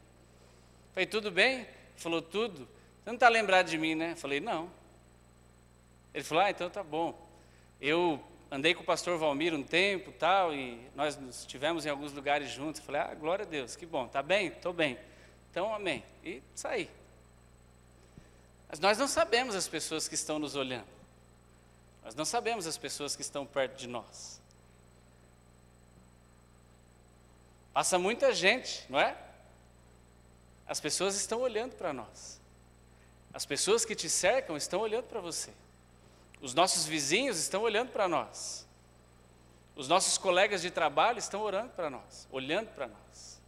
Falei: tudo bem? Ele falou: tudo. Você não está lembrado de mim, né? Eu falei: não. Ele falou: ah, então tá bom. Eu andei com o pastor Valmir um tempo tal, e nós estivemos em alguns lugares juntos. Eu falei: ah, glória a Deus, que bom. Tá bem? Estou bem. Então, amém. E saí. Mas nós não sabemos as pessoas que estão nos olhando. Nós não sabemos as pessoas que estão perto de nós. Passa muita gente, não é? As pessoas estão olhando para nós. As pessoas que te cercam estão olhando para você. Os nossos vizinhos estão olhando para nós. Os nossos colegas de trabalho estão orando para nós, olhando para nós.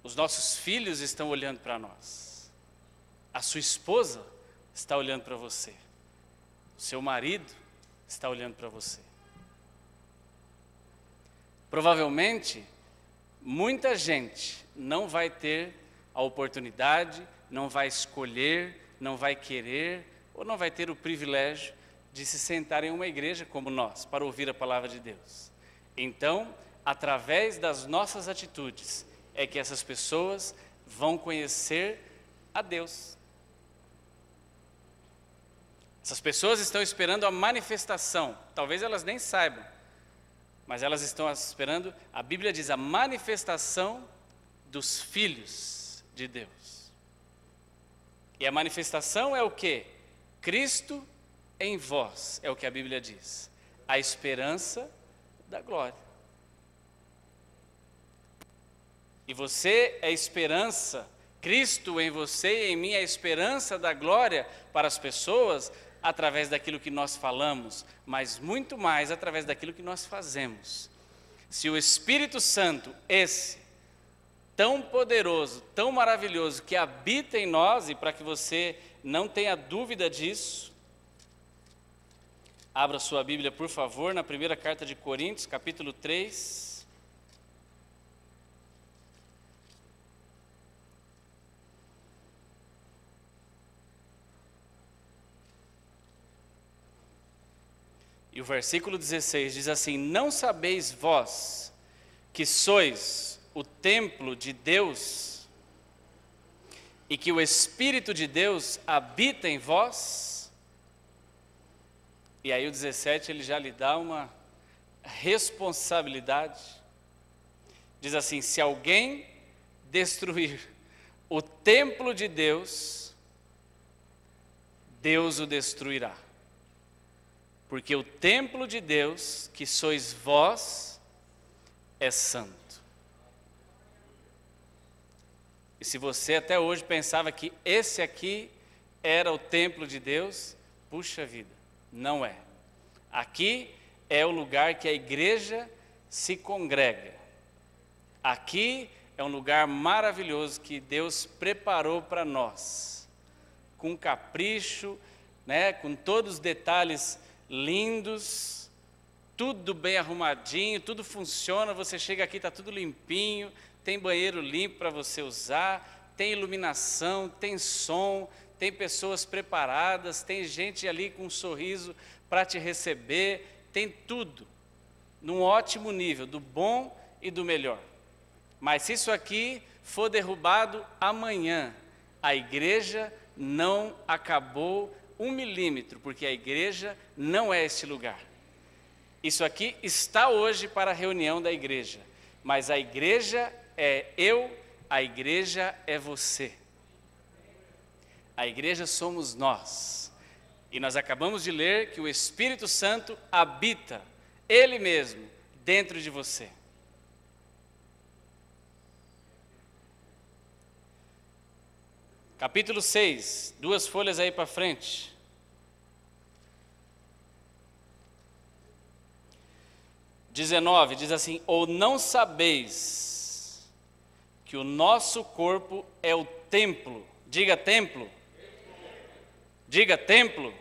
Os nossos filhos estão olhando para nós. A sua esposa está olhando para você. O seu marido está olhando para você. Provavelmente, muita gente não vai ter a oportunidade, não vai escolher, não vai querer ou não vai ter o privilégio de se sentar em uma igreja como nós, para ouvir a palavra de Deus. Então, através das nossas atitudes, é que essas pessoas vão conhecer a Deus. Essas pessoas estão esperando a manifestação, talvez elas nem saibam, mas elas estão esperando, a Bíblia diz, a manifestação dos filhos de Deus. E a manifestação é o quê? Cristo em vós, é o que a Bíblia diz, a esperança da glória. E você é esperança, Cristo em você e em mim é a esperança da glória para as pessoas, através daquilo que nós falamos, mas muito mais através daquilo que nós fazemos. Se o Espírito Santo, esse, tão poderoso, tão maravilhoso, que habita em nós, e para que você não tenha dúvida disso, abra sua Bíblia, por favor, na primeira carta de Coríntios, capítulo 3. E o versículo 16 diz assim: não sabeis vós que sois o templo de Deus e que o Espírito de Deus habita em vós? E aí o 17 ele já lhe dá uma responsabilidade. Diz assim: se alguém destruir o templo de Deus, Deus o destruirá. Porque o templo de Deus, que sois vós, é santo. E se você até hoje pensava que esse aqui era o templo de Deus, puxa vida, não é. Aqui é o lugar que a igreja se congrega. Aqui é um lugar maravilhoso que Deus preparou para nós, com capricho, né, com todos os detalhes lindos, tudo bem arrumadinho, tudo funciona, você chega aqui, está tudo limpinho, tem banheiro limpo para você usar, tem iluminação, tem som, tem pessoas preparadas, tem gente ali com um sorriso para te receber, tem tudo, num ótimo nível, do bom e do melhor. Mas se isso aqui for derrubado amanhã, a igreja não acabou 1 milímetro, porque a igreja não é este lugar. Isso aqui está hoje para a reunião da igreja, mas a igreja é eu, a igreja é você. A igreja somos nós. E nós acabamos de ler que o Espírito Santo habita, Ele mesmo, dentro de você. Capítulo 6, 2 folhas aí para frente. (19) diz assim: ou não sabeis que o nosso corpo é o templo, diga templo, diga templo.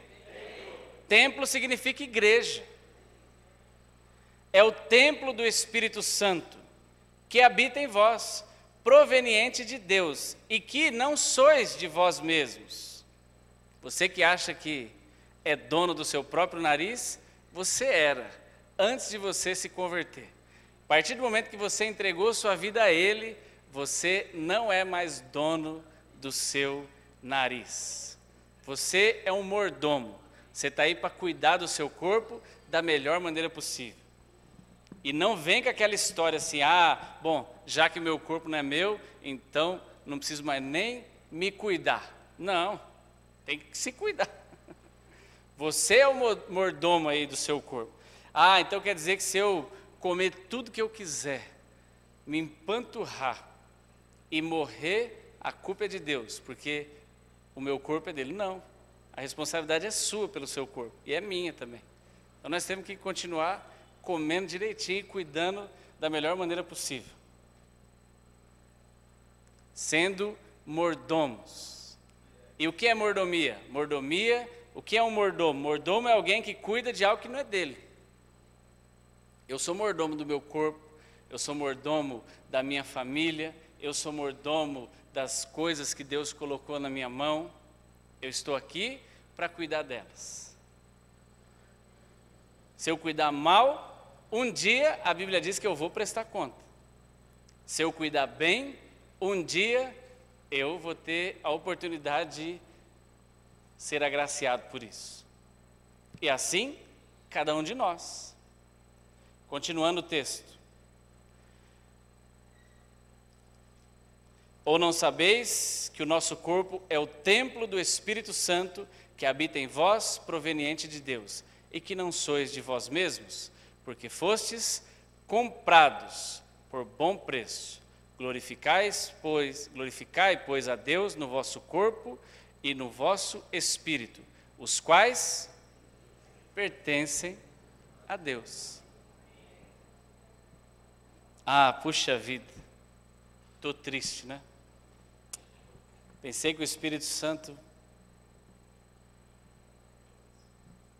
Templo significa igreja, é o templo do Espírito Santo, que habita em vós, proveniente de Deus, e que não sois de vós mesmos. Você que acha que é dono do seu próprio nariz, você era, antes de você se converter. A partir do momento que você entregou sua vida a Ele, você não é mais dono do seu nariz. Você é um mordomo, você está aí para cuidar do seu corpo da melhor maneira possível. E não vem com aquela história assim, bom, já que o meu corpo não é meu, então não preciso mais nem me cuidar. Não, tem que se cuidar. Você é o mordomo aí do seu corpo. Então quer dizer que se eu comer tudo que eu quiser, me empanturrar e morrer, a culpa é de Deus, porque o meu corpo é dele. Não, a responsabilidade é sua pelo seu corpo, e é minha também. Então nós temos que continuar comendo direitinho e cuidando da melhor maneira possível. Sendo mordomos. E o que é mordomia? Mordomia, o que é um mordomo? Mordomo é alguém que cuida de algo que não é dele. Eu sou mordomo do meu corpo, eu sou mordomo da minha família, eu sou mordomo das coisas que Deus colocou na minha mão. Eu estou aqui para cuidar delas. Se eu cuidar mal, um dia a Bíblia diz que eu vou prestar conta. Se eu cuidar bem, um dia eu vou ter a oportunidade de ser agraciado por isso. E assim, cada um de nós. Continuando o texto. Ou não sabeis que o nosso corpo é o templo do Espírito Santo que habita em vós, proveniente de Deus, e que não sois de vós mesmos, porque fostes comprados por bom preço. Glorificai, pois, a Deus no vosso corpo e no vosso espírito, os quais pertencem a Deus. Ah, puxa vida, estou triste, né? Pensei que o Espírito Santo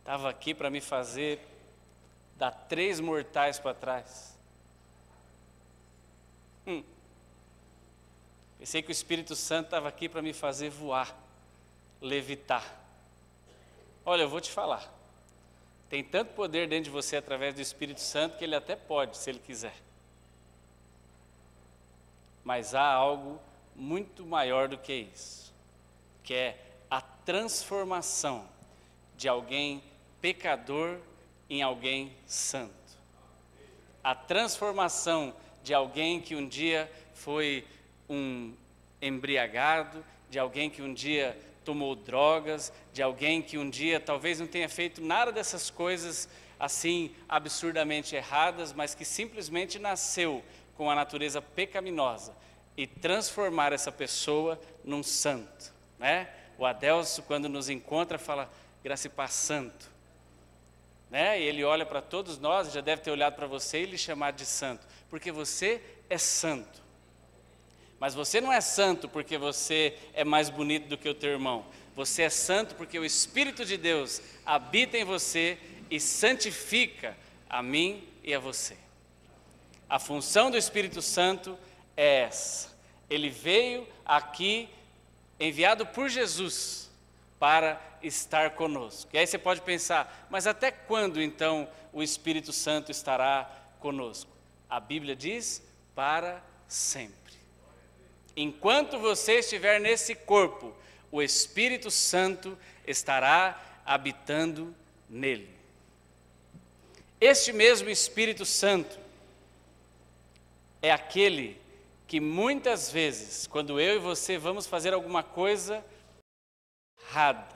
estava aqui para me fazer dar 3 mortais para trás. Pensei que o Espírito Santo estava aqui para me fazer voar, levitar. Olha, eu vou te falar. Tem tanto poder dentro de você através do Espírito Santo que ele até pode, se ele quiser. Mas há algo muito maior do que isso, que é a transformação de alguém pecador em alguém santo. A transformação de alguém que um dia foi um embriagado, de alguém que um dia tomou drogas, de alguém que um dia talvez não tenha feito nada dessas coisas assim absurdamente erradas, mas que simplesmente nasceu com a natureza pecaminosa e transformar essa pessoa num santo, né? O Adelso, quando nos encontra, fala, graça e paz, santo, né? E ele olha para todos nós, já deve ter olhado para você e lhe chamado de santo, porque você é santo. Mas você não é santo porque você é mais bonito do que o teu irmão. Você é santo porque o Espírito de Deus habita em você e santifica a mim e a você. A função do Espírito Santo é essa. Ele veio aqui, enviado por Jesus, para estar conosco. E aí você pode pensar, mas até quando então o Espírito Santo estará conosco? A Bíblia diz, para sempre. Enquanto você estiver nesse corpo, o Espírito Santo estará habitando nele. Este mesmo Espírito Santo é aquele que muitas vezes, quando eu e você vamos fazer alguma coisa errada,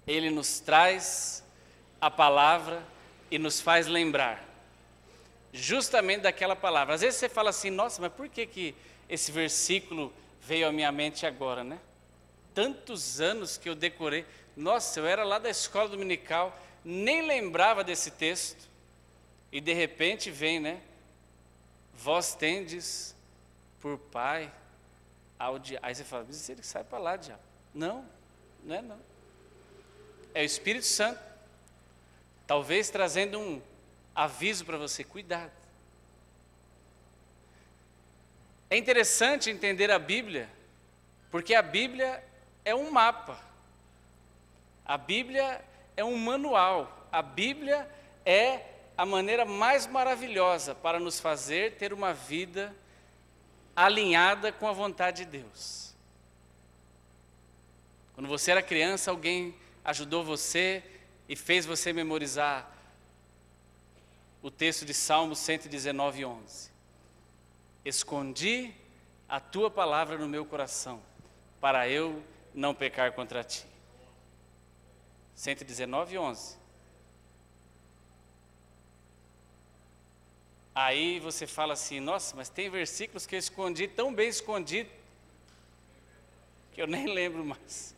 ele nos traz a palavra e nos faz lembrar justamente daquela palavra. Às vezes você fala assim, nossa, mas por que esse versículo veio à minha mente agora, né? Tantos anos que eu decorei. Nossa, eu era lá da escola dominical, nem lembrava desse texto. E de repente vem, né? Vós tendes por pai ao diabo. Aí você fala, mas ele sai para lá, diabo. Não, não é não. É o Espírito Santo. Talvez trazendo um aviso para você, cuidado. É interessante entender a Bíblia, porque a Bíblia é um mapa. A Bíblia é um manual. A Bíblia é a maneira mais maravilhosa para nos fazer ter uma vida alinhada com a vontade de Deus. Quando você era criança, alguém ajudou você e fez você memorizar o texto de Salmo 119:11. Escondi a tua palavra no meu coração, para eu não pecar contra ti. 119:11. Aí você fala assim, nossa, mas tem versículos que eu escondi tão bem escondido, que eu nem lembro mais.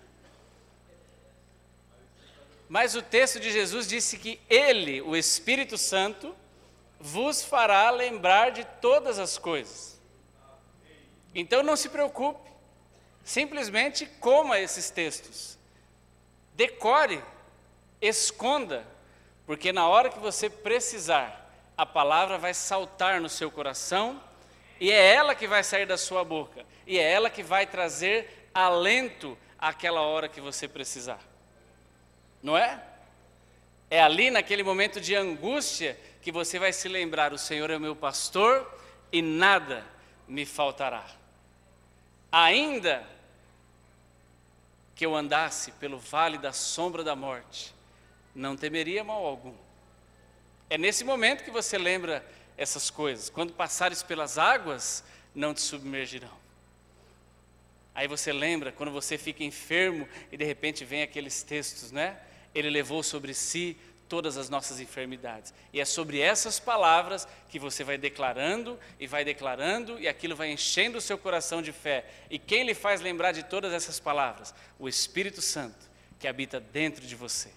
Mas o texto de Jesus disse que Ele, o Espírito Santo, vos fará lembrar de todas as coisas. Então não se preocupe, simplesmente coma esses textos, decore, esconda, porque na hora que você precisar, a palavra vai saltar no seu coração, e é ela que vai sair da sua boca, e é ela que vai trazer alento àquela hora que você precisar. não é? É ali naquele momento de angústia que você vai se lembrar: o Senhor é o meu pastor e nada me faltará. Ainda que eu andasse pelo vale da sombra da morte, não temeria mal algum. É nesse momento que você lembra essas coisas. Quando passares pelas águas, não te submergirão. Aí você lembra quando você fica enfermo e de repente vem aqueles textos, né? Ele levou sobre si todas as nossas enfermidades. E é sobre essas palavras que você vai declarando e aquilo vai enchendo o seu coração de fé. E quem lhe faz lembrar de todas essas palavras? O Espírito Santo, que habita dentro de você.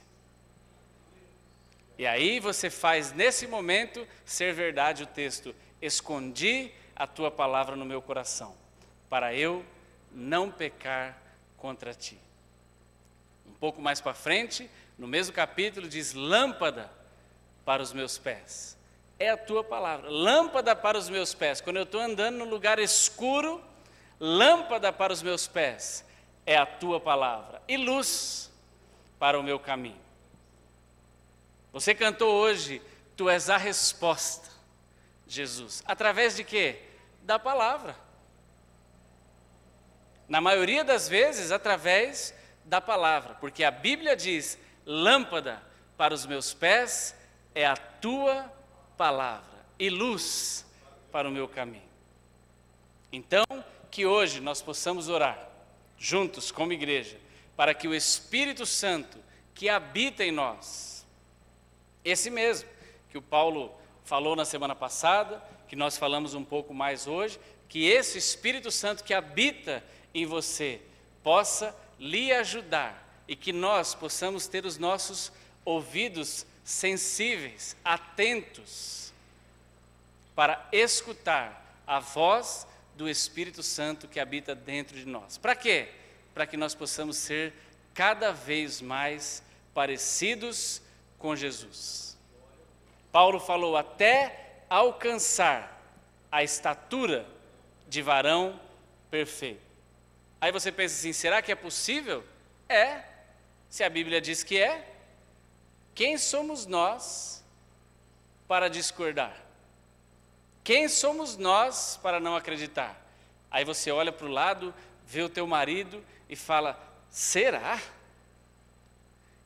E aí você faz nesse momento ser verdade o texto: escondi a tua palavra no meu coração, para eu não pecar contra ti. Um pouco mais para frente, no mesmo capítulo, diz: lâmpada para os meus pés. É a tua palavra, lâmpada para os meus pés. Quando eu estou andando num lugar escuro, lâmpada para os meus pés é a tua palavra, e luz para o meu caminho. Você cantou hoje: tu és a resposta, Jesus. Através de quê? Da palavra. Na maioria das vezes, através da palavra, porque a Bíblia diz: lâmpada para os meus pés é a tua palavra e luz para o meu caminho. Então, que hoje nós possamos orar juntos como igreja, para que o Espírito Santo que habita em nós, esse mesmo que o Paulo falou na semana passada, que nós falamos um pouco mais hoje, que esse Espírito Santo que habita em você possa lhe ajudar e que nós possamos ter os nossos ouvidos sensíveis, atentos, para escutar a voz do Espírito Santo que habita dentro de nós. Para quê? Para que nós possamos ser cada vez mais parecidos com Jesus. Paulo falou: até alcançar a estatura de varão perfeito. Aí você pensa assim: será que é possível? É, se a Bíblia diz que é. Quem somos nós para discordar? Quem somos nós para não acreditar? Aí você olha para o lado, vê o teu marido e fala: será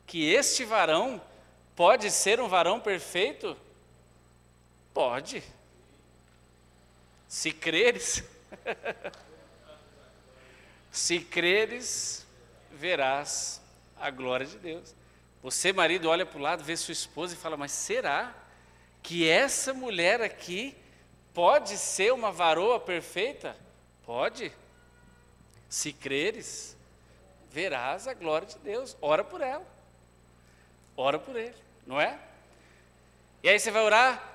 que este varão pode ser um varão perfeito? Pode. Se creres, se creres, verás a glória de Deus. Você, marido, olha para o lado, vê sua esposa e fala: mas será que essa mulher aqui pode ser uma varoa perfeita? Pode. Se creres, verás a glória de Deus. Ora por ela. Ora por ele, não é? E aí você vai orar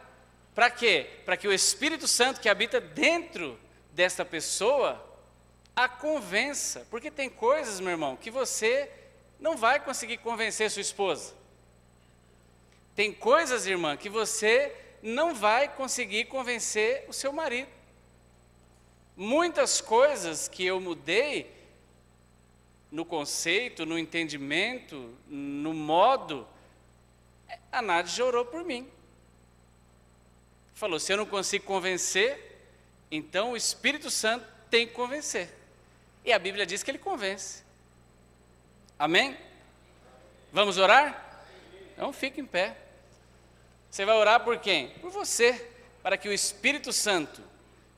para quê? Para que o Espírito Santo que habita dentro desta pessoa a convença. Porque tem coisas, meu irmão, que você não vai conseguir convencer sua esposa. Tem coisas, irmã, que você não vai conseguir convencer o seu marido. Muitas coisas que eu mudei no conceito, no entendimento, no modo, a Nádia orou por mim. Falou: se eu não consigo convencer, então o Espírito Santo tem que convencer. E a Bíblia diz que ele convence. Amém? Vamos orar? Então fique em pé. Você vai orar por quem? Por você, para que o Espírito Santo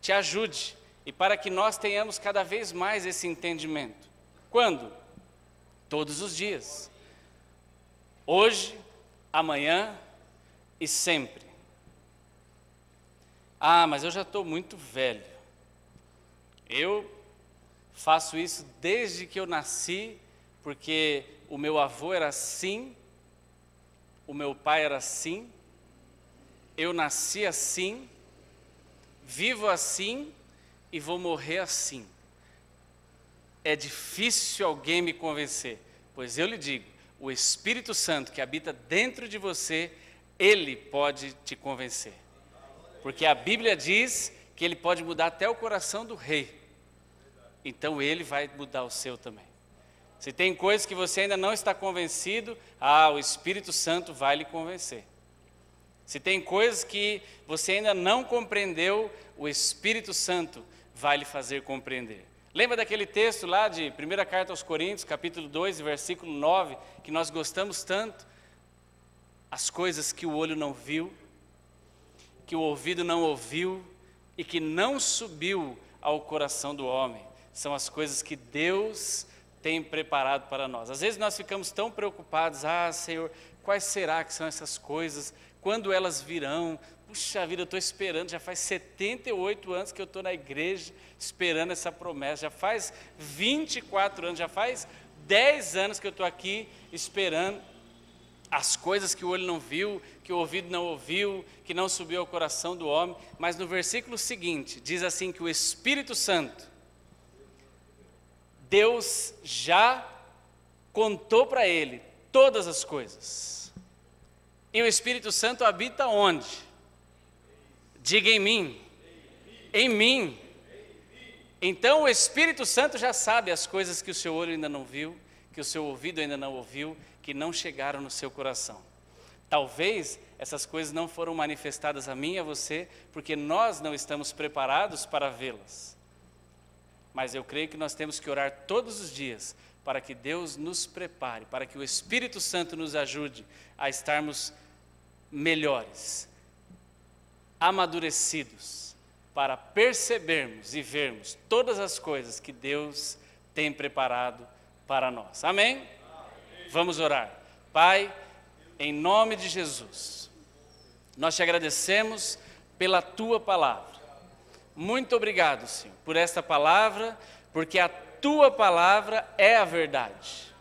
te ajude e para que nós tenhamos cada vez mais esse entendimento. Quando? Todos os dias. Hoje, amanhã e sempre. Ah, mas eu já estou muito velho. Eu faço isso desde que eu nasci, porque o meu avô era assim, o meu pai era assim, eu nasci assim, vivo assim e vou morrer assim. É difícil alguém me convencer, pois eu lhe digo: o Espírito Santo que habita dentro de você, ele pode te convencer. Porque a Bíblia diz que ele pode mudar até o coração do rei. Então ele vai mudar o seu também. Se tem coisas que você ainda não está convencido, o Espírito Santo vai lhe convencer. Se tem coisas que você ainda não compreendeu, o Espírito Santo vai lhe fazer compreender. Lembra daquele texto lá de 1ª Carta aos Coríntios, capítulo 2, versículo 9, que nós gostamos tanto? As coisas que o olho não viu, que o ouvido não ouviu e que não subiu ao coração do homem, são as coisas que Deus tem preparado para nós. Às vezes nós ficamos tão preocupados, Senhor, quais será que são essas coisas? Quando elas virão? Puxa vida, eu estou esperando, já faz 78 anos que eu estou na igreja esperando essa promessa, já faz 24 anos, já faz 10 anos que eu estou aqui esperando as coisas que o olho não viu, que o ouvido não ouviu, que não subiu ao coração do homem. Mas no versículo seguinte, diz assim que o Espírito Santo, Deus já contou para ele todas as coisas. E o Espírito Santo habita onde? Diga em mim. Em mim. Então o Espírito Santo já sabe as coisas que o seu olho ainda não viu, que o seu ouvido ainda não ouviu, que não chegaram no seu coração. Talvez essas coisas não foram manifestadas a mim e a você, porque nós não estamos preparados para vê-las. Mas eu creio que nós temos que orar todos os dias para que Deus nos prepare, para que o Espírito Santo nos ajude a estarmos melhores, amadurecidos, para percebermos e vermos todas as coisas que Deus tem preparado para nós. Amém? Amém. Vamos orar. Pai, em nome de Jesus, nós te agradecemos pela tua palavra. Muito obrigado, Senhor, por esta palavra, porque a tua palavra é a verdade.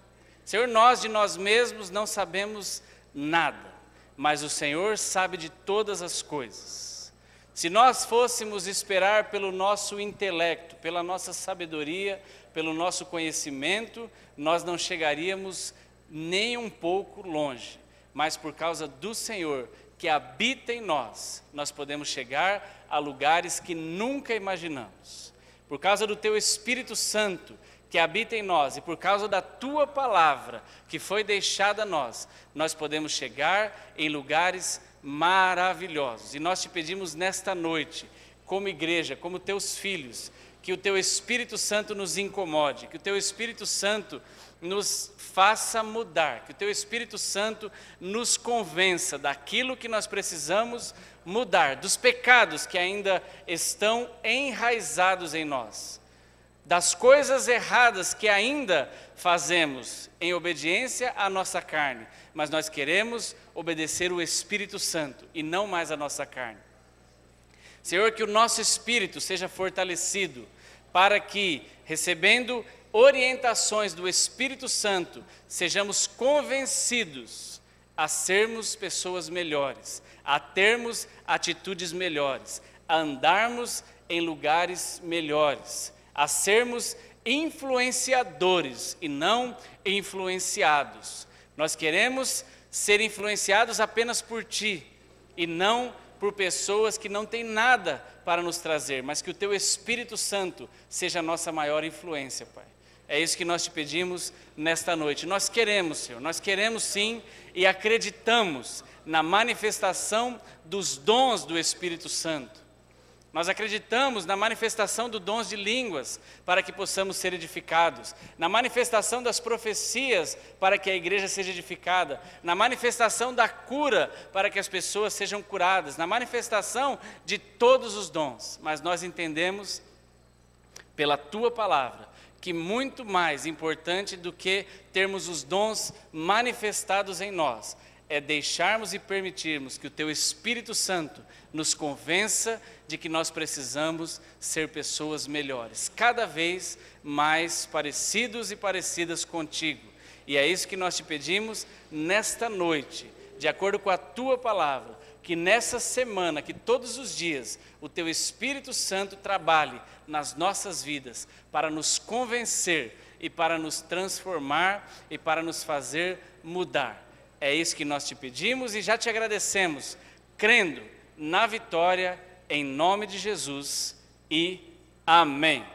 Senhor, nós de nós mesmos não sabemos nada, mas o Senhor sabe de todas as coisas. Se nós fôssemos esperar pelo nosso intelecto, pela nossa sabedoria, pelo nosso conhecimento, nós não chegaríamos nem um pouco longe. Mas por causa do Senhor que habita em nós, nós podemos chegar a lugares que nunca imaginamos. Por causa do teu Espírito Santo que habita em nós e por causa da tua palavra que foi deixada a nós, nós podemos chegar em lugares maravilhosos. E nós te pedimos nesta noite, como igreja, como teus filhos, que o teu Espírito Santo nos incomode, que o teu Espírito Santo nos faça mudar, que o teu Espírito Santo nos convença daquilo que nós precisamos mudar, dos pecados que ainda estão enraizados em nós, das coisas erradas que ainda fazemos em obediência à nossa carne, mas nós queremos obedecer o Espírito Santo e não mais a nossa carne. Senhor, que o nosso espírito seja fortalecido para que, recebendo orientações do Espírito Santo, sejamos convencidos a sermos pessoas melhores, a termos atitudes melhores, a andarmos em lugares melhores, a sermos influenciadores e não influenciados. Nós queremos ser influenciados apenas por Ti e não por pessoas que não têm nada para nos trazer, mas que o Teu Espírito Santo seja a nossa maior influência, Pai. É isso que nós te pedimos nesta noite. Nós queremos, Senhor, nós queremos sim e acreditamos na manifestação dos dons do Espírito Santo. Nós acreditamos na manifestação dos dons de línguas para que possamos ser edificados, na manifestação das profecias para que a igreja seja edificada, na manifestação da cura para que as pessoas sejam curadas, na manifestação de todos os dons. Mas nós entendemos pela Tua palavra que muito mais importante do que termos os dons manifestados em nós é deixarmos e permitirmos que o Teu Espírito Santo nos convença de que nós precisamos ser pessoas melhores, cada vez mais parecidos e parecidas contigo. E é isso que nós te pedimos nesta noite, de acordo com a Tua palavra, que nessa semana, que todos os dias, o Teu Espírito Santo trabalhe nas nossas vidas para nos convencer e para nos transformar e para nos fazer mudar. É isso que nós te pedimos e já te agradecemos, crendo na vitória, em nome de Jesus e amém.